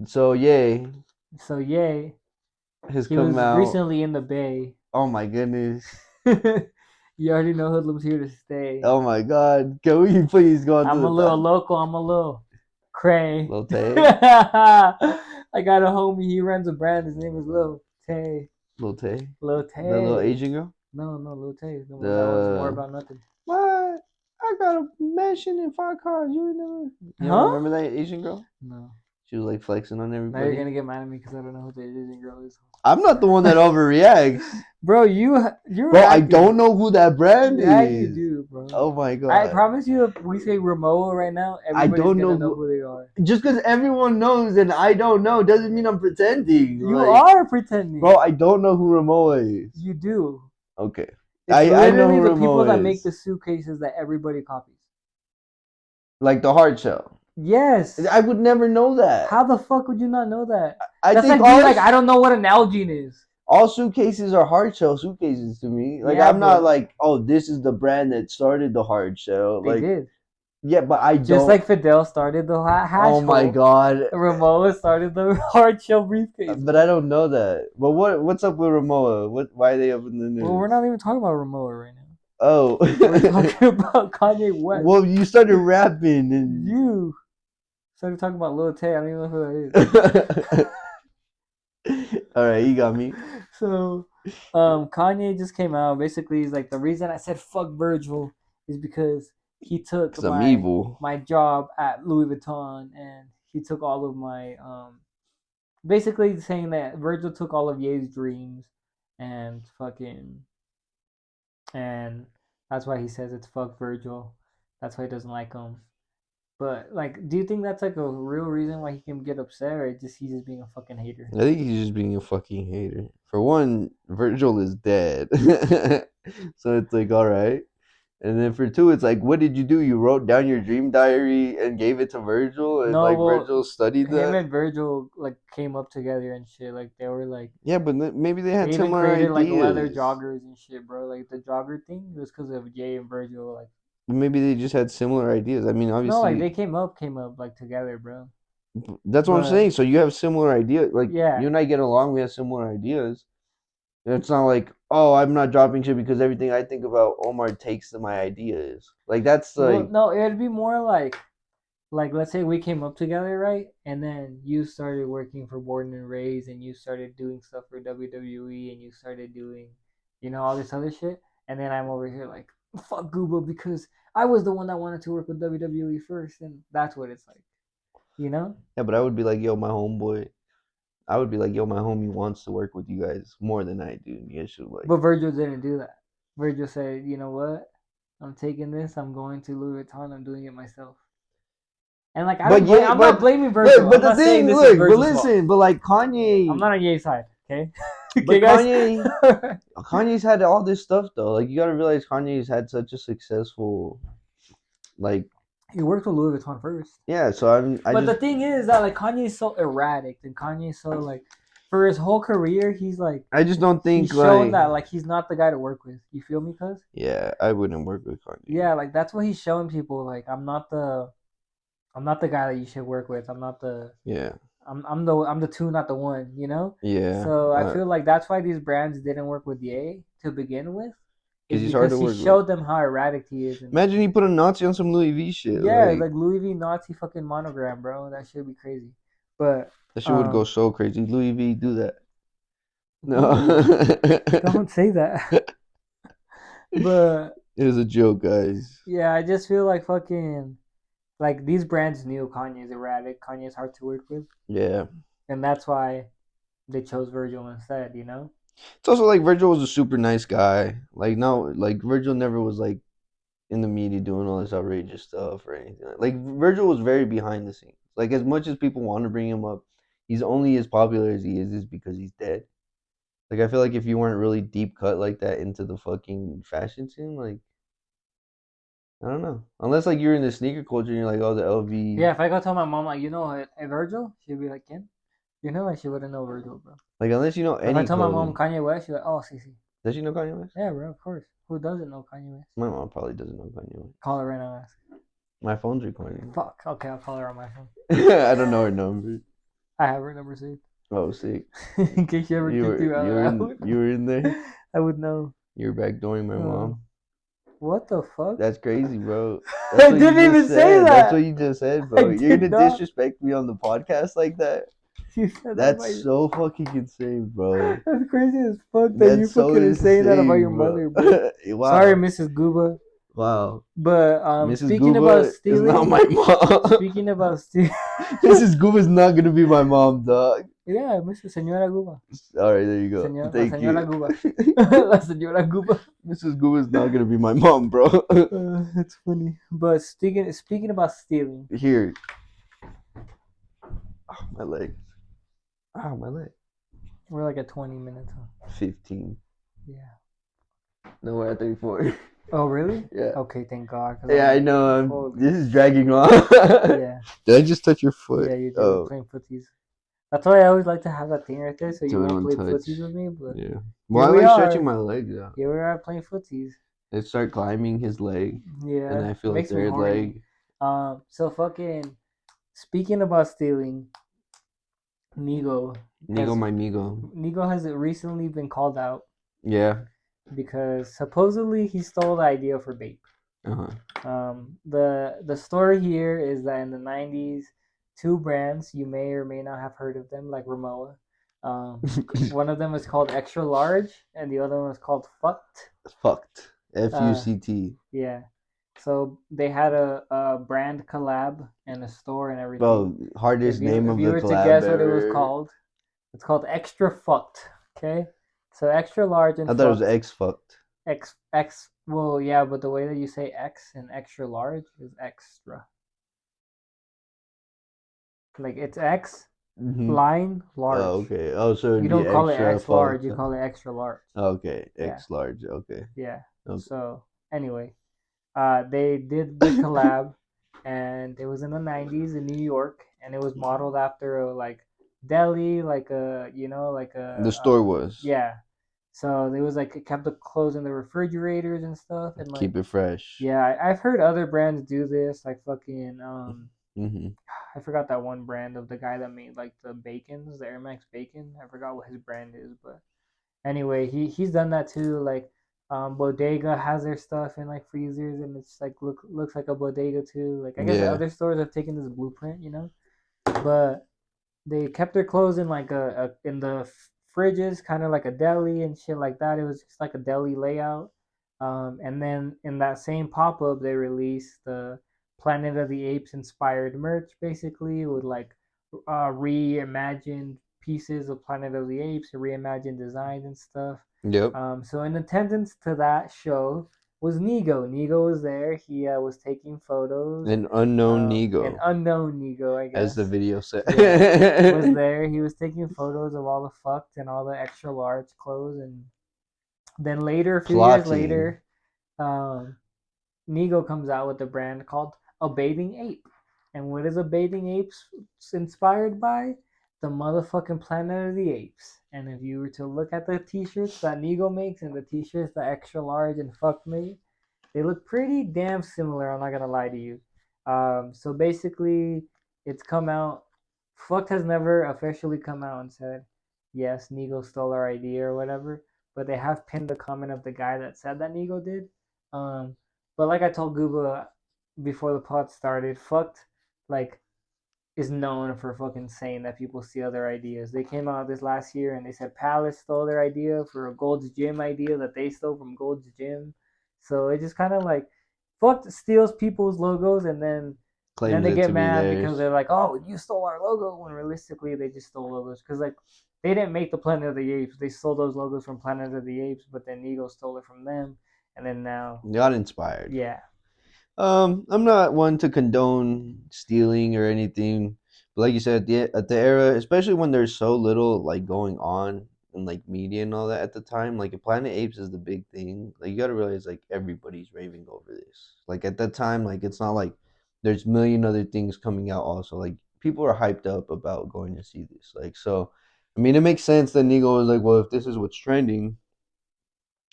So Ye has come out recently in the Bay. Oh my goodness. You already know Hoodlum's here to stay. Oh my god. Can we please go on I'm a little local. I'm a little cray. Lil Tay. I got a homie. He runs a brand. His name is Lil Tay. Lil Tay? Lil Tay. The little Asian girl? No, Lil Tay. The one that was more about nothing. What? I got a mansion in 5 cars. You remember that Asian girl? No. She was like flexing on everybody. Now you're gonna get mad at me because I don't know who the Asian girl is. I'm not the one that overreacts. Bro, you're Bro, I don't know who that brand is. Yeah, you do, bro. Oh my god. I promise you, if we say Ramoa right now, everybody's gonna know who they are. Just because everyone knows and I don't know doesn't mean I'm pretending. You are pretending. Bro, I don't know who Ramoa is. You do. Okay. I know who the people that make the suitcases that everybody copies. Like the hard shell. Yes. I would never know that. How the fuck would you not know that? That's like being like, I don't know what an Nalgene is. All suitcases are hard shell suitcases to me. Like, yeah, I'm not like, oh, this is the brand that started the hard shell. They did. Yeah, but I Just don't. like Fidel started the hash Oh my hole, god. Ramoa started the hard shell briefcase. But I don't know that. But what's up with Ramoa? Why are they up in the Well, we're news? not even talking about Ramoa right now. Oh. We're talking about Kanye West. Well, you started rapping and. You started talking about Lil Tay. I don't even know who that All right, you got me. is. So, Kanye just came out. Basically, he's like, the reason I said fuck Virgil is because he took Cause I'm my evil. job at Louis Vuitton, and he took all of my basically saying that Virgil took all of Ye's dreams and fucking, and that's why he says it's fuck Virgil. That's why he doesn't like him. But like, do you think that's like a real reason why he can get upset, or he's just being a fucking hater? I think he's just being a fucking hater. For one, Virgil is dead. So it's like, all right. And then for two, it's like, what did you do? You wrote down your dream diary and gave it to Virgil, and No, like well, Virgil studied him that. and Virgil like came up together and shit. Like they were like Yeah, but maybe they they had even similar created like leather ideas. joggers and shit, bro. Like the jogger thing was because of Jay and Virgil. Like Maybe they just had similar ideas. I mean, no, like obviously, they came up like together, bro. that's what I'm But saying. So you have similar ideas. Like yeah, you and I get along. We have similar ideas. It's not like, oh, I'm not dropping shit because everything I think about Omar takes to my ideas. Like that's well, like, no, it'd be more like let's say we came up together, right? And then you started working for Borden and Rays, and you started doing stuff for WWE, and you started doing, all this other shit. And then I'm over here like, fuck Google because I was the one that wanted to work with WWE first, and that's what it's like, you know. yeah. But I would be like, yo, my homeboy. I would be like, yo, my homie wants to work with you guys more than I do. You guys should like. But Virgil didn't do that. Virgil said, you know what? I'm taking this. I'm going to Louis Vuitton. I'm doing it myself. And like I don't But blame. yeah, I'm not but blaming Virgil. look, but I'm the not saying thing, this is look, but Virgil's fault. listen, but like I'm Kanye, not on Ye's side. Okay. Okay, but guys. Kanye's had all this stuff though. Like you gotta realize Kanye's had such a successful, like, He worked with Louis Vuitton first. yeah. So I But the just, thing is that like Kanye's so erratic, and Kanye's so like, for his whole career, I just don't he's think shown like, that like he's not the guy to work with. You feel me, cuz? yeah, I wouldn't work with Kanye. Yeah, like that's what he's showing people. Like I'm not the guy that you should work with. Yeah, I'm the two, not the one. yeah, So I feel like that's why these brands didn't work with Ye to begin with, because is he's hard because to he work with. showed them how erratic he is. And Imagine he put a Nazi on some Louis V shit. yeah, Like like Louis V Nazi fucking monogram, bro. That should be crazy. But that shit would go um, so crazy. Louis V, do that. No, whoa, don't say that. But it was a joke, guys. yeah, I just feel like fucking like these brands knew Kanye's erratic. Kanye's hard to work with, Yeah. and that's why they chose Virgil instead. It's also like Virgil was a super nice guy. Like no, like Virgil never was like in the media doing all this outrageous stuff or anything. Like Virgil was very behind the scenes. Like as much as people want to bring him up, he's only as popular as he is because he's dead. Like I feel like if you weren't really deep cut like that into the fucking fashion scene, like I don't know. Unless like you're in the sneaker culture and you're like, oh the LV. Yeah, if I go tell my mom like, hey, Virgil, she'd be like, Ken, like she wouldn't know Virgil, bro. Like unless you know But if I any tell my mom clothing. Kanye West, she's like, oh, see. Does she know Kanye West? Yeah, bro, of course. Who doesn't know Kanye West? My mom probably doesn't know Kanye West. Call her right now. Ask. My phone's recording. Fuck. Okay, I'll call her on my phone. I don't know her number. I have her number saved. Oh, sick. In case she ever kicked you out, You were in there. I would know. You were backdooring my mom. What the fuck? That's crazy, bro. I didn't even say that. That's what you just said, bro. I You're did gonna not. disrespect me on the podcast like that? You said That's so fucking insane, bro. That's crazy as fuck that That's you so fucking saying that about your bro. mother, bro. Wow. Sorry, Mrs. Gooba. Wow. But Mrs. speaking Gooba about is stealing, not my mom. speaking about stealing, Mrs. Gooba's not gonna be my mom, dog. yeah, Mrs. Señora Gooba. All right, there you go. La Thank señora you. Gooba. La señora Gooba. Mrs. Gooba's not gonna be my mom, bro. That's funny. But speaking about stealing, Here. Oh, my leg. Oh, my leg. we're like at 20 minutes. 15. Yeah. No, we're at 34. Oh, really? Yeah. Okay, thank God. Yeah, I know. Holy This is dragging on. yeah. Did I just touch your foot? Yeah, you did. Oh. Playing footsies. That's why I always like to have that thing right there, so you won't play touch. footsies with me. But Yeah. Well, here I we like are. stretching my legs out. Here we are playing footsies. I start climbing his leg. Yeah. And I feel Makes a me third horny. leg. So fucking speaking about stealing, Nigo Nigo, has my Migo. Nigo has recently been called out Yeah. because supposedly he stole the idea for Bape. Uh huh. The story here is that in the '90s, two brands you may or may not have heard of them, like Ramoa. One of them is called Extra Large, and the other one is called Fucked. Fucked. Uh, Fuct. yeah. So they had a brand collab and a store and everything. Bro, hardest name If of you the were to collab guess what it was ever. called, it's called Extra Fucked. Okay, so Extra Large and I thought it was Fucked. X fucked. X. Well, yeah, but the way that you say X and Extra Large is extra. Like it's X Mm-hmm. line Oh, large. okay. Oh, so You it'd be don't call it extra X large, fucked. you call it extra large. Okay, Yeah, X large. Okay. yeah. Okay. So anyway, they did the collab, and it was in the '90s in New York, and it was modeled after a like deli, like a like The a store was yeah. So it was like it kept the clothes in the refrigerators and stuff, and like keep it fresh. yeah, I've heard other brands do this, like fucking Mm-hmm. I forgot that one brand of the guy that made like the bacons, the Air Max bacon. I forgot what his brand is, but anyway, he's done that too. Like Bodega has their stuff in like freezers, and it's like looks like a bodega too. Like I guess Yeah. other stores have taken this blueprint, but they kept their clothes in like a in the fridges, kind of like a deli and shit like that. It was just like a deli layout. And then in that same pop up, they released the Planet of the Apes inspired merch, basically with like reimagined pieces of Planet of the Apes, reimagined designs and stuff. Yep. So in attendance to that show was Nigo. Nigo was there. He was taking photos. An unknown An Nigo, unknown Nigo, I as the guess. video said. Yeah, was there. He was taking photos of all the fucked and all the extra large clothes, and then later, a few years Plotting. later, um, Nigo comes out with a brand called a bathing ape. And what is a bathing ape inspired by? The motherfucking Planet of the Apes. And if you were to look at the t-shirts that Nigo makes and the t-shirts that Extra Large and Fuck made, they look pretty damn similar. I'm not gonna lie to you. So basically, it's come out. Fucked has never officially come out and said, yes, Nigo stole our idea or whatever. But they have pinned the comment of the guy that said that Nigo did. Um, but like I told Gooba before the pod started, Fucked like is known for fucking saying that people steal their ideas. They came out this last year and they said Palace stole their idea for a Gold's Gym idea that they stole from Gold's Gym. So it just kind of like fucked steals people's logos and then Claims they it get to be mad because they're theirs. like, "Oh, you stole our logo," when realistically they just stole logos because like they didn't make the Planet of the Apes. They stole those logos from Planet of the Apes, but then Ego stole it from them, and then now, Got inspired. yeah. I'm not one to condone stealing or anything, but like you said, at the era, especially when there's so little like going on in like media and all that at the time, like Planet Apes is the big thing. Like you gotta realize like everybody's raving over this. Like at that time, like it's not like there's a million other things coming out also. Like people are hyped up about going to see this. Like so, I mean, it makes sense that Nigo was like, well, if this is what's trending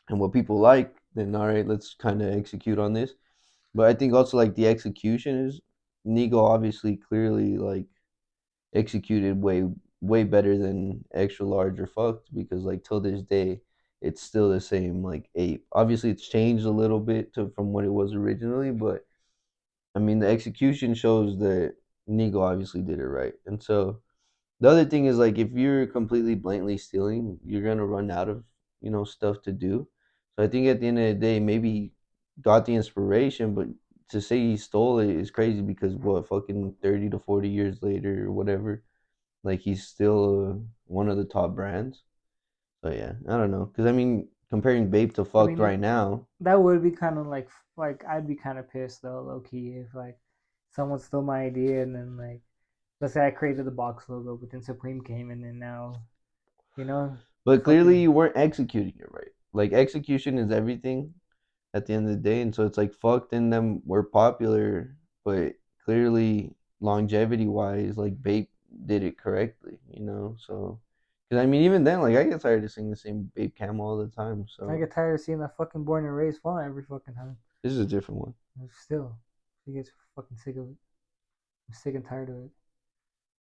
and what people like, then all right, let's kind of execute on this. But I think also like the execution is Nigo obviously clearly like executed way better than extra large or fucked because like till this day it's still the same like ape. Obviously it's changed a little bit from what it was originally, but I mean the execution shows that Nigo obviously did it right. And so the other thing is like if you're completely blatantly stealing, you're gonna run out of stuff to do. So I think at the end of the day, maybe he got the inspiration, but to say he stole it is crazy because what fucking 30 to 40 years later or whatever, like he's still one of the top brands. So yeah, I don't know, because I mean comparing Bape to I fucked mean, right now, that would be kind of like I'd be kind of pissed though, low key, if like someone stole my idea and then like let's say I created the box logo, but then Supreme came in and now you know, but clearly fucking. you weren't executing it right. Like execution is everything at the end of the day. And so it's like fucked in them were popular, but clearly longevity wise, like Bape did it correctly. So, because I mean, even then, like I get tired of seeing the same Bape camo all the time. I So get tired of seeing that fucking born and raised font every fucking time. this is a different one. Still. He gets fucking sick of it. I'm sick and tired of it.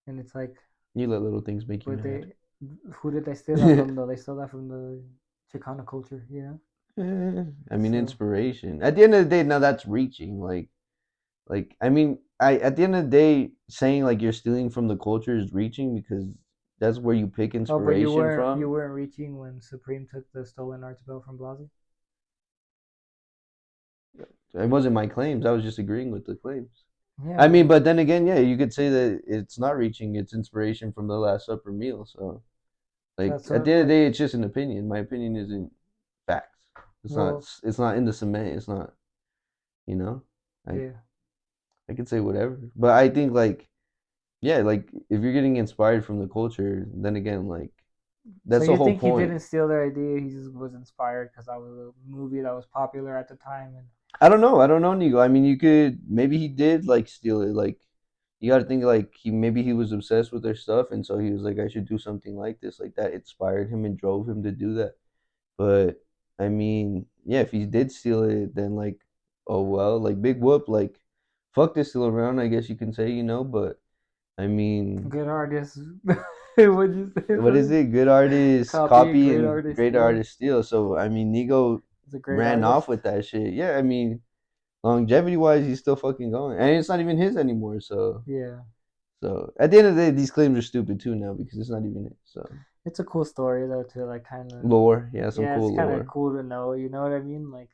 And it's like, You let little things make you but mad. they, who did they steal that from though? They stole that from the Chicano culture, you know. I mean, So, inspiration. At the end of the day, now that's reaching. I mean, I at the end of the day, saying like you're stealing from the culture is reaching because that's where you pick oh, but inspiration you from. weren't reaching when Supreme took the stolen arts belt from Blasey. It wasn't my claims. I was just agreeing with the claims. Yeah, I mean, well, but then again, yeah, you could say that it's not reaching. It's inspiration from the Last Supper meal. So, like that's at what the end of the like. day, it's just an opinion. My opinion isn't facts. It's not. Well, It's not in the cement. It's not. You know, I yeah. I could say whatever, but I think like yeah, like if you're getting inspired from the culture, then again, like So that's the you whole think he point. didn't steal their idea? He just was inspired because that was a movie that was popular at the time, and I don't know. I don't know, Nigo. I mean, you could maybe he did like steal it. Like you got to think like he was obsessed with their stuff, and so he was like, I should do something like this. Like that inspired him and drove him to do that. But I mean, yeah, if he did steal it, then like, oh well, like big whoop, like fuck this still around. I guess you can say, But I mean, good artists. What'd you say what is first? it? Good artists Copy and copy great and artists great steal. artists steal. So I mean, Nigo He's a great ran off artist. with that shit. Yeah, I mean, longevity wise, he's still fucking going, and it's not even his anymore. Yeah, So at the end of the day, these claims are stupid too now because it's not even it. So it's a cool story though to like kind of. lore, yeah, some Yeah, it's cool kind of lore. cool to know. You know what I mean? Like,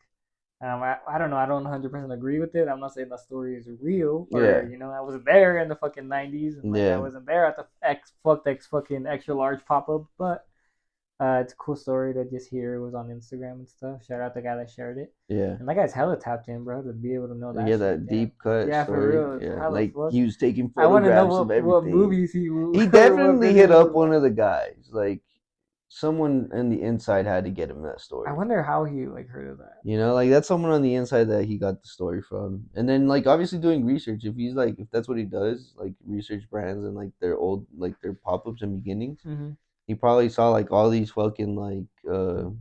I don't know. I don't 100% agree with it. I'm not saying that story is real or Yeah, I wasn't there in the fucking 90s and like I yeah, wasn't there at the X fucking extra large pop up, but it's a cool story to just hear. It was on Instagram and stuff. Shout out the guy that shared it. yeah. And that guy's hella tapped in, bro, to be able to know that Yeah, shit. that Damn. deep cut Yeah, for story. real. It's Yeah, hella like fuck. he was taking I want to know photographs of what everything. movies he He or what definitely hit videos up of one that. of the guys. Like someone on the inside had to get him that I story. wonder how he like heard of that. Like that's someone on the inside that he got the story from. And then like obviously doing research. If that's what he does, like research brands and like their old like their pop ups and beginnings, Hmm. he probably saw like all these fucking like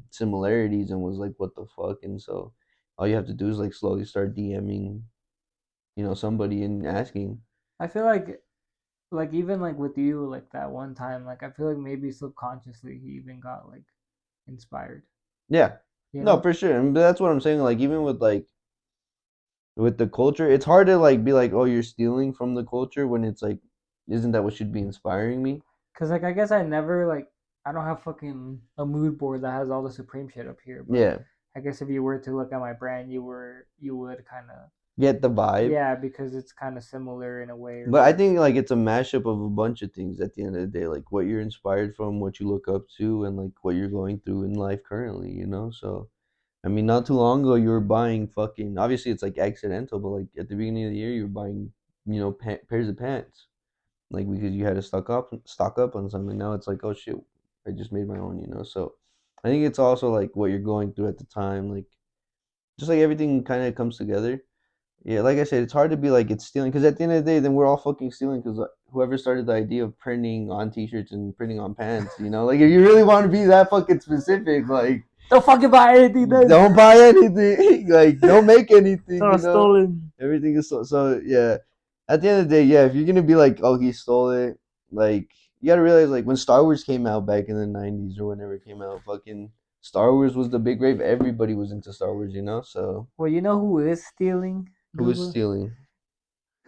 similarities and was like, what the fuck? And so all you have to do is like slowly start DMing, somebody and asking. I feel like even like with you like that one time, like I feel like maybe subconsciously he even got like inspired. Yeah. You No, know? for sure. And that's what I'm saying. Like even with the culture, it's hard to like be like, oh, you're stealing from the culture when it's like, isn't that what should be inspiring me? Cause like I guess I never like I don't have fucking a mood board that has all the Supreme shit up here, but Yeah. I guess if you were to look at my brand, you would kind of Get the vibe. yeah because it's kind of similar in a way or But I whatever. think like it's a mashup of a bunch of things at the end of the day, like what you're inspired from, what you look up to, and like what you're going through in life currently. So I mean, not too long ago, you were buying fucking. Obviously, it's like accidental, but like at the beginning of the year, you were buying, pairs of pants, like because you had to stock up on something. Now it's like, oh shit, I just made my own. So I think it's also like what you're going through at the time, like just like everything kind of comes together. Yeah, like I said, it's hard to be like it's stealing because at the end of the day, then we're all fucking stealing because whoever started the idea of printing on t-shirts and printing on pants, like if you really want to be that fucking specific, like Don't fucking buy anything then. don't buy anything, like don't make anything, It's all stolen. everything is so yeah. At the end of the day, yeah, if you're gonna be like, oh, he stole it, like you gotta realize like when Star Wars came out back in the '90s or whenever it came out, fucking Star Wars was the big rave. Everybody was into Star Wars. So Well, you know who is stealing, who was Google? stealing?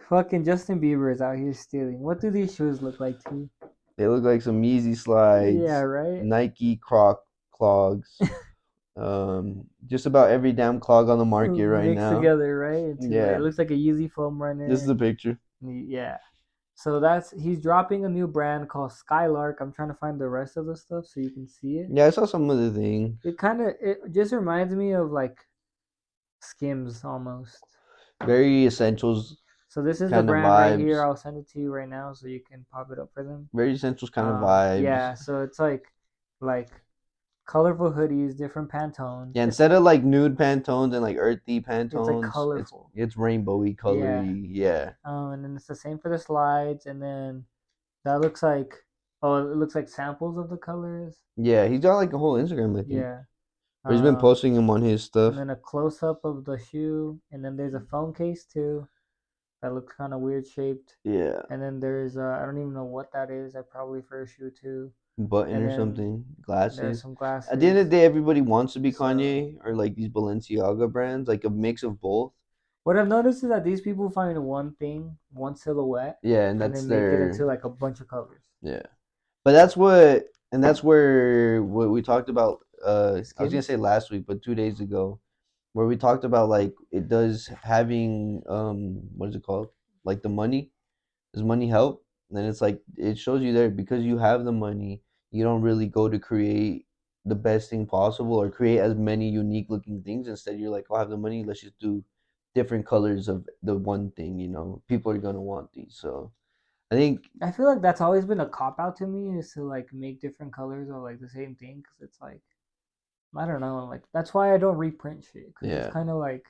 Fucking Justin Bieber is out here stealing. What do these shoes look like to you? They look like some Yeezy Yeah, slides, right. Nike Croc clogs, just about every damn clog on the market right Mixed now. together, right? Into like it Yeah, looks like a Yeezy foam this is the runner. picture. Yeah. So that's he's dropping a new brand called Skylark. I'm trying to find the rest of the stuff so you can see it. Yeah, I saw some of the things. It just reminds me of like Skims almost. Very essentials So this is the kind of brand right here. vibes. I'll send it to you right now so you can pop it up for them. Very essentials kind of vibes. Yeah. So it's like colorful hoodies, different Pantones. Yeah, instead of like nude Pantones and like earthy It's like Pantones, it's colorful. it's rainbowy, Yeah. colory. Yeah, And then it's the same for the slides, and then that looks like it looks like samples of the colors. yeah. He's got like a whole Instagram, I think, Yeah. where he's been posting them on his And stuff. then a close up of the shoe, and then there's a phone case too. that looks kind of weird shaped. Yeah. And then there's I don't even know what that is. I probably for a shoe too. Button And or then something. there's Glasses. some At the end of glasses. the day, everybody wants to be So Kanye or like these Balenciaga brands, like a mix of both. what I've noticed is that these people find one thing, one silhouette, Yeah, and and that's then make it their into like a bunch of colors. yeah. But that's what and that's where what we talked about I was gonna Skims. say last week, but 2 days ago, where we talked about like it does having what is it called? Like the money. Does money help? And then it's like it shows you there because you have the money, you don't really go to create the best thing possible or create as many unique looking things. Instead, you're like, oh, I have the money, let's just do different colors of the one thing. People are gonna want these. So I think, I feel like that's always been a cop out to me is to like make different colors of like the same thing because it's like I don't know like that's why I don't reprint shit because it's yeah, kind of like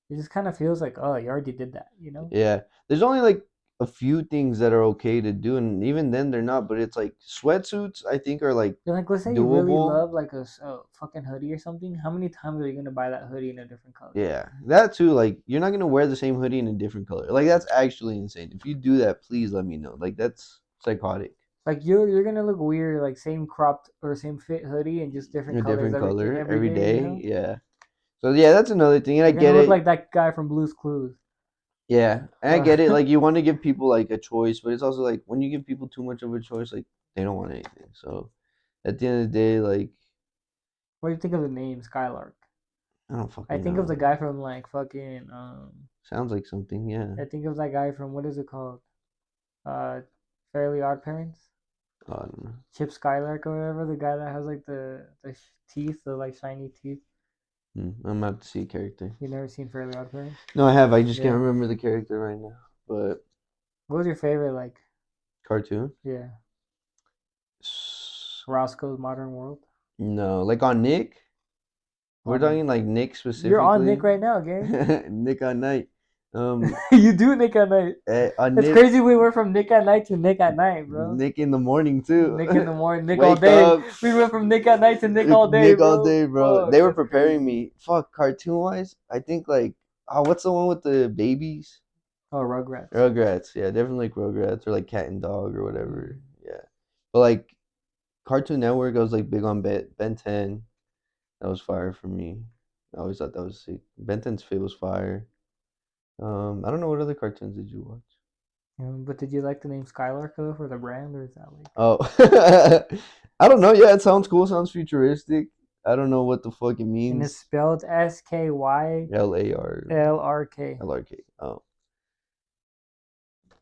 it just kind of feels like oh you already did that you know. yeah. There's only like a few things that are okay to do, and even then they're not. But it's like sweatsuits, I think, are like You're like let's say you really doable. love like a fucking hoodie or something. How many times are you gonna buy that hoodie in a different color? Yeah, that too. Like, you're not gonna wear the same hoodie in a different color. Like, that's actually insane. If you do that, please let me know. Like, that's psychotic. Like you're gonna look weird like same cropped or same fit hoodie and just different A colors different everything color every every day. You day. know Yeah. So yeah, that's another thing, and I you're gonna get look it. like that guy from Blue's Clues. Yeah, and I Uh, get it. Like, you want to give people like a choice, but it's also like when you give people too much of a choice, like they don't want anything. So at the end of the day, like what do you think of the name Skylark? I don't I fucking think of the know. guy from like fucking Sounds like something. Yeah. I think of that guy from what is it called? Uh, Fairly Odd Parents. Oh, I don't know. Chip Skylark or whatever. The guy that has like the teeth, the like shiny teeth. I'm gonna have to see a character. You never seen Fairly Odd Parents? No, I have. I just can't Yeah. remember the character right now. But What was your favorite like? cartoon. Yeah, Roscoe's Modern World. No, like on Nick. We're On talking like Nick you're on Nick specifically. right now, gang. Nick on Night. Um, You do Nick at night. on It's Nick, crazy we went from Nick at night to Nick at night, bro. Nick in the morning too. Nick in the morning, Nick all Wake day. up, We went from Nick at night to Nick all day, Nick all bro. day, bro. Fuck, They were that's preparing crazy. me. Fuck, cartoon wise, I think like, oh, what's the one with the babies? Oh, Rugrats. Rugrats. Yeah, definitely like Rugrats or like Cat and Dog or whatever. Mm. Yeah, but like Cartoon Network, I was like big on Ben 10. That was fire for me. I always thought that was sick. Ben 10's Fit was fire. I don't know what other cartoons did you watch. But did you like the name Skylark though for the brand, or is that like? Oh, I don't know. Yeah, it sounds cool. Sounds futuristic. I don't know what the fuck it And it's means. spelled SKYLRK. LAR LRK. Oh,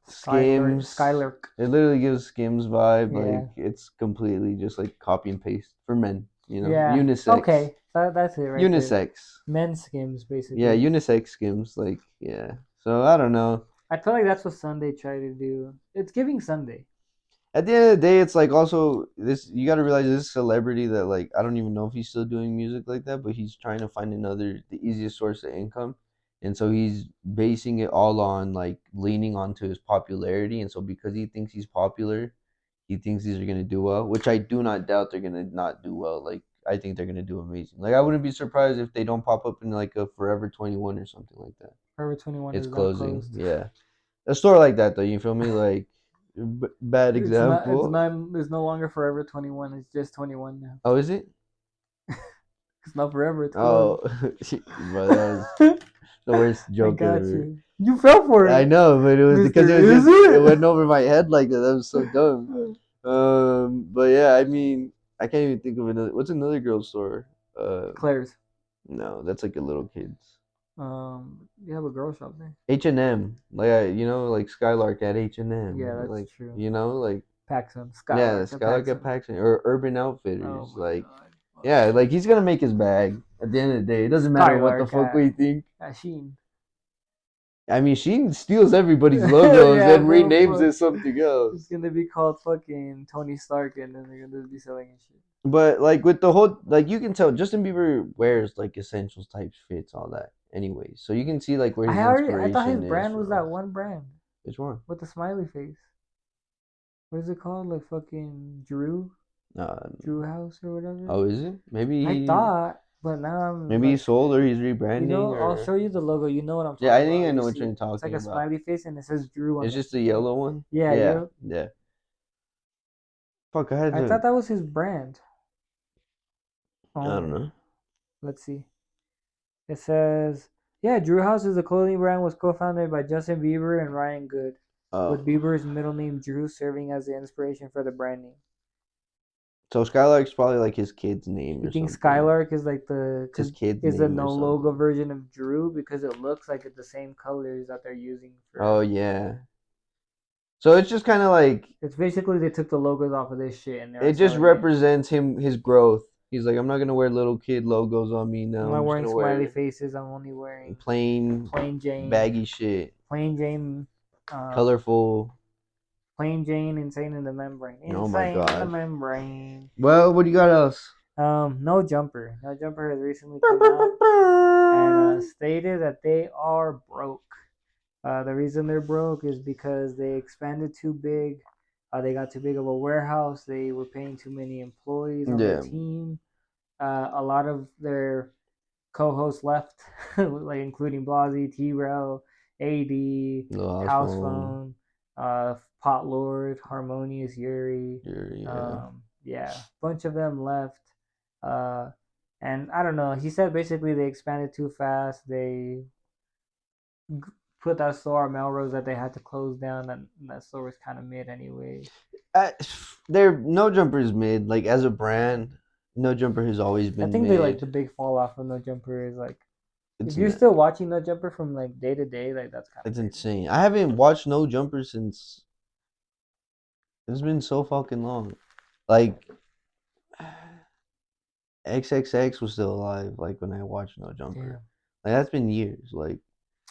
Skylark. Skims. Skylark. It literally gives Skims vibe. Like, Yeah. it's completely just like copy and paste for men. Yeah. Unisex. Okay. That's it right there. Unisex. Men's skims Yeah, basically. unisex Skims. Like, yeah. So I don't know. I feel like that's what Sunday tried to do. It's giving Sunday. At the end of the day, it's like also this. You got to realize this celebrity that like I don't even know if he's still doing music like that, but he's trying to find the easiest source of income, and so he's basing it all on like leaning onto his popularity, and so because he thinks he's popular, he thinks these are gonna do well, which I do not doubt they're gonna not do well. Like, I think they're gonna do amazing. Like, I wouldn't be surprised if they don't pop up in like a Forever 21 or something like that. Forever 21 It's is now closing, closed. yeah. A store like that though, you feel me? Like, bad It's not. It's example. not. It's no longer Forever 21. It's just 21 now. Oh, is it? It's not forever. It's closed. Oh, bro, that was the worst I joke got ever. you. You fell for I it, know, but it was because Mister. it was Is just it it? went over my head like that. That was so dumb. But yeah, I mean, I can't even think of another. What's another girl store? Uh, Claire's. no, that's like a little kids. You have a girl shop there. H&M, like like Skylark at H&M, Yeah, that's like true. like Paxson, yeah, Skylark, and Skylark at Paxson. Paxson or Urban Oh Outfitters, my like god. Fuck. yeah, like he's gonna make his bag at the end of the day. It doesn't matter what the Skylark fuck we think. at Sheen. I mean, she steals everybody's logos Yeah, and bro. renames Fuck. it something It's else. gonna be called fucking Tony Stark, and then they're gonna be selling his shit. But like with the whole, like you can tell Justin Bieber wears like essentials types fits all that anyway. So you can see like where his I thought his inspiration is brand was from. that one brand Which one? with the smiley face. What is it called? Like fucking Drew Uh, Drew House or whatever. oh, is it? Maybe I he thought. But now I'm Maybe he like, sold or he's rebranding I'll or show you the logo. You know what I'm yeah, I talking think about. I You know what see you're it. It's like talking a about. smiley face and it says Drew on It's the just the thing. yellow one. Yeah, Yeah, yep. yeah. Fuck, I had I to. thought that was his brand. I don't Oh, know. let's see. It says, yeah, Drew House is a clothing brand was co-founded by Justin Bieber and Ryan Good, Oh, with Bieber's middle name Drew serving as the inspiration for the branding. so Skylark's probably like his kid's name You or think something. Skylark is like It's his cause kid's is the name or no logo something. version of Drew because it looks like it's the same colors that they're using Oh for. yeah. So it's just kind of like It's basically they took the logos off of this shit and they're it just selling it. represents his growth. He's like, I'm not gonna wear little kid logos on me I'm now. not I'm just wearing gonna smiley wear faces. I'm only wearing plain, plain Jane, baggy shit, plain Jane, um, colorful. plain Jane, insane in the membrane, Oh my insane in the god. membrane. Well, what do you got else? No Jumper. No Jumper has recently come out and stated that they are broke. The reason they're broke is because they expanded too big. They got too big of a warehouse. They were paying too many employees on their Yeah, team. A lot of their co-hosts left, like including Blasey, T-Rail, AD, Little House House Phone. Phone, Pot Lord, Harmonious Yuri. Yeah. Yeah, bunch of them left. Uh, and I don't know. He said basically they expanded too fast. They put that store on Melrose that they had to close down. And that store was kind of mid anyway. I, they're No Jumper's mid. Like as a brand, No Jumper has always I been think they like mid. the big fall off of No Jumper is like if It's you're not. still watching No Jumper from like day to day, like that's kind of It's crazy. insane. I haven't watched No Jumper since it's been so fucking long. Like XXX was still alive. Like when I watched No Jumper. Damn. Like that's been years. Like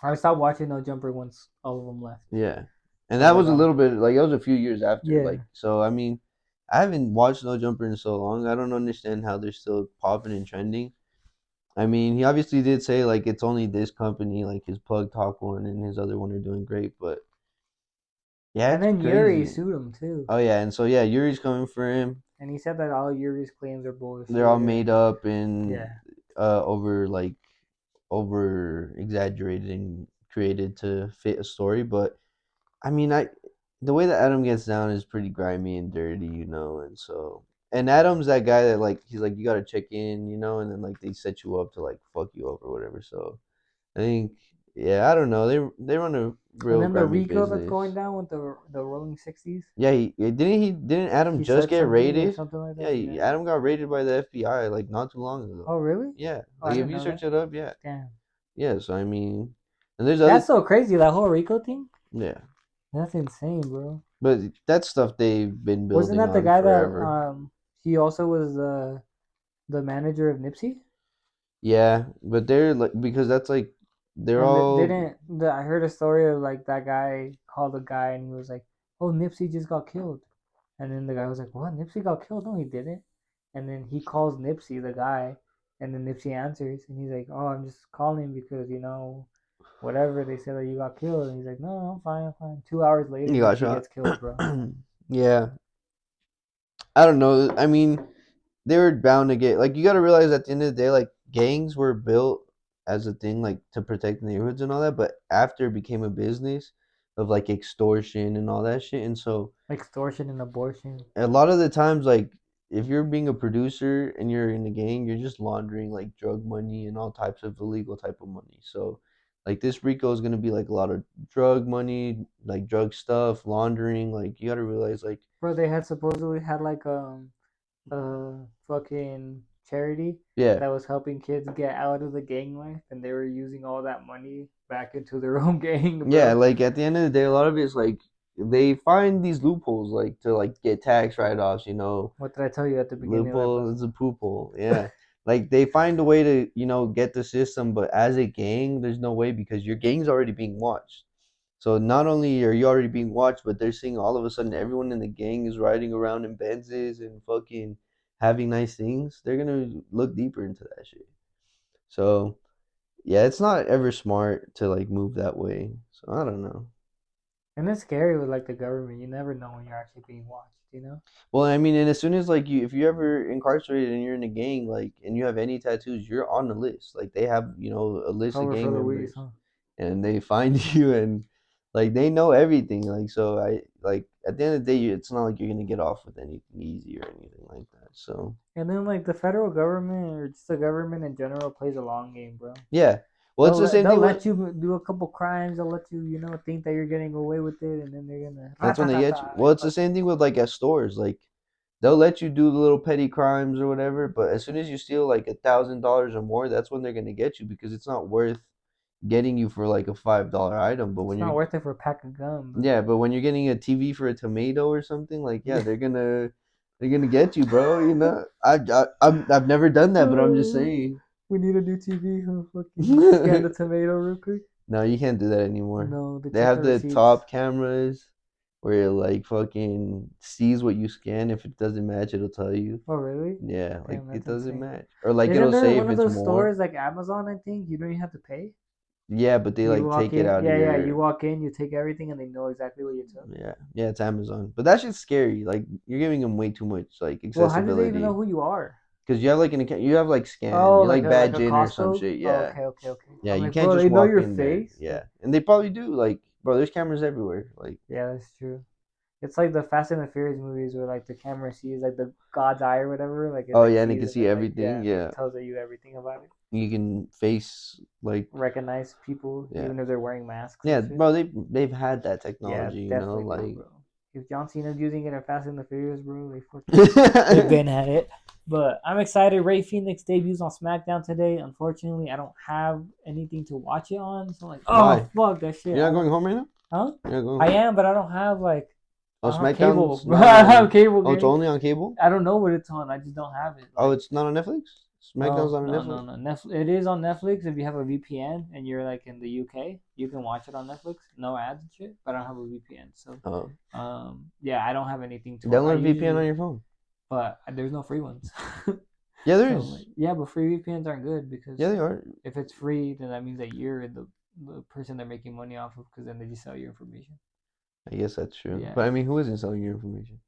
I stopped watching No Jumper once all of them left. yeah, and I was that like, was a oh little bit like that was a few years after. yeah. Like so, I mean, I haven't watched No Jumper in so long. I don't understand how they're still popping and trending. I mean, he obviously did say like it's only this company, like his Plug Talk one and his other one are doing great, but yeah, And it's then Yuri crazy. sued him too, Oh yeah, and so yeah, Yuri's coming for him. and he said that all Yuri's claims are They're all bullshit. made And up and yeah, over like over exaggerated and created to fit a story. But I mean, I the way that Adam gets down is pretty grimy and dirty, and so and Adam's that guy that like he's like you gotta check in, and then like they set you up to like fuck you up or whatever. So I think yeah, I don't know. They run a and real then the grimy Rico that's business. going down with the Rolling 60s. Yeah, didn't Adam He just said get something or raided? something like Yeah, that. Yeah. Adam got raided by the FBI like not too long ago. Oh really? Yeah, Oh, like I if didn't you know search that. it up, yeah, Damn. yeah. So I mean, and there's other That's so crazy. That whole Rico thing. yeah, That's insane, bro. but that's stuff they've been Wasn't building that the on guy that forever. he also was the manager of Nipsey? Yeah, but they're like because that's like they're And all I heard a story of like that guy called a guy and he was like, "Oh, Nipsey just got killed." And then the guy was like, "What? Nipsey got killed? No, he didn't." And then he calls Nipsey, the guy, and then Nipsey answers and he's like, "Oh, I'm just calling because whatever they said that you got killed." And he's like, "No, no, I'm fine, I'm fine." 2 hours later, you got Nipsey shot. gets killed, bro. Yeah, I don't know. I mean, they were bound to get like you got to realize at the end of the day, like gangs were built as a thing like to protect the neighborhoods and all that, but after it became a business of like extortion and all that shit, and so Extortion and abortion. a lot of the times like if you're being a producer and you're in a gang, you're just laundering like drug money and all types of illegal type of money. So like this Rico is gonna be like a lot of drug money, like drug stuff, laundering. Like you gotta realize like Bro, they had supposedly had like fucking charity yeah, that was helping kids get out of the gang life and they were using all that money back into their own gang, yeah, bro. like at the end of the day, a lot of it's like they find these loopholes like to like get tax write offs, What did I tell you at the beginning of the loophole episode? is a poop hole. Yeah. Like they find a way to, get the system, but as a gang, there's no way because your gang's already being watched. So not only are you already being watched, but they're seeing all of a sudden everyone in the gang is riding around in Benzes and fucking having nice things. They're gonna look deeper into that shit. So yeah, it's not ever smart to like move that way. So I don't know. And it's scary with like the government. You never know when you're actually being watched. you know. Well, I mean, and as soon as like if you're ever incarcerated and you're in a gang, like, and you have any tattoos, you're on the list. Like they have, a list of Cover for gang Louise, members, huh? and they find you, and like they know everything. Like so, I like at the end of the day, it's not like you're gonna get off with anything easy or anything like that. So And then like the federal government or just the government in general plays a long game, bro. yeah, well, it's the same They'll thing with let you do a couple crimes. They'll let you think that you're getting away with it, and then they're gonna that's when they get you. Well, it's the fuck same you. thing with like at stores, like. They'll let you do the little petty crimes or whatever, but as soon as you steal like $1,000 or more, that's when they're gonna get you because it's not worth getting you for like a $5 item. But It's when not you're worth it for a pack of gum, bro. yeah, but when you're getting a TV for a tomato or something, like yeah, they're gonna get you, bro. I've never done that, but I'm just saying. We need a new TV. Huh? Fucking scan the tomato real quick. No, you can't do that anymore. No, they They check have the the receipts. top cameras where it like fucking sees what you scan. If it doesn't match, it'll tell you. Oh, really? Yeah, like Damn, it that's doesn't insane. match. Or like Isn't it'll there say if one of it's those more. stores like Amazon? I think you don't even have to pay. Yeah, but they You like walk take it in, out of yeah, yeah. You your walk in, you take everything, and they know exactly what you took. yeah. Yeah, it's Amazon. But that shit's scary. Like you're giving them way too much like Well, how do they even know accessibility. who you are? Cuz you have like an account, you have like scan, Oh, you like like badge a in or some Costco. shit. Oh, Yeah. okay, okay, okay. Yeah, I'm you like, can't bro, just they know walk your in there. face. Like, Yeah. And they probably do like bro, there's cameras everywhere. Like yeah, that's true. It's like the Fast and the Furious movies where like the camera sees like the God's eye or whatever, like it oh like yeah, and it sees can and see then like yeah, everything. and Yeah. it tells you everything about it. You can face like Recognize people yeah. even if they're wearing masks Yeah, and shit. bro, they've had that Yeah, technology, definitely do, like bro. If John Cena's using it in Fast and the Furious, bro, they've been at it. But I'm excited. Ray Phoenix debuts on SmackDown today. Unfortunately, I don't have anything to watch it on. So I'm like, oh Why? fuck that shit. You're not going home right now? Huh? You're not going I home? am, but I don't have like I Oh, don't have cable. SmackDown's I not don't have on. cable, Oh, it's gang. only on cable? I don't know what it's on. I just don't have it. Oh, Like it's not on Netflix? SmackDown's no, not on no, Netflix? no, no. It is on Netflix if you have a VPN and you're like in the UK. You can watch it on Netflix, no ads and shit. But I don't have a VPN, so Oh. yeah, I don't have anything to. I Download VPN on usually, your phone. but there's no free ones. Yeah, there So is. like, yeah, but free VPNs aren't good because Yeah, they are. if it's free, then that means that you're the person they're making money off of because then they just sell your information. I guess that's true. Yeah, But I mean, who isn't selling your information?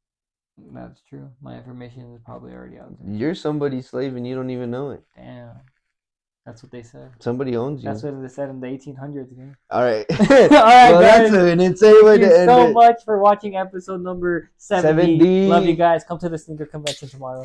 that's true. My information is probably already out there. You're somebody's slave and you don't even know it. Damn, that's what they said. Somebody owns That's you. what they said in the 1800s, man. All right. All right, Well, guys. that's an insane way Thank to you end so it. much for watching episode number 70. 70. Love you guys. Come to the sneaker convention tomorrow.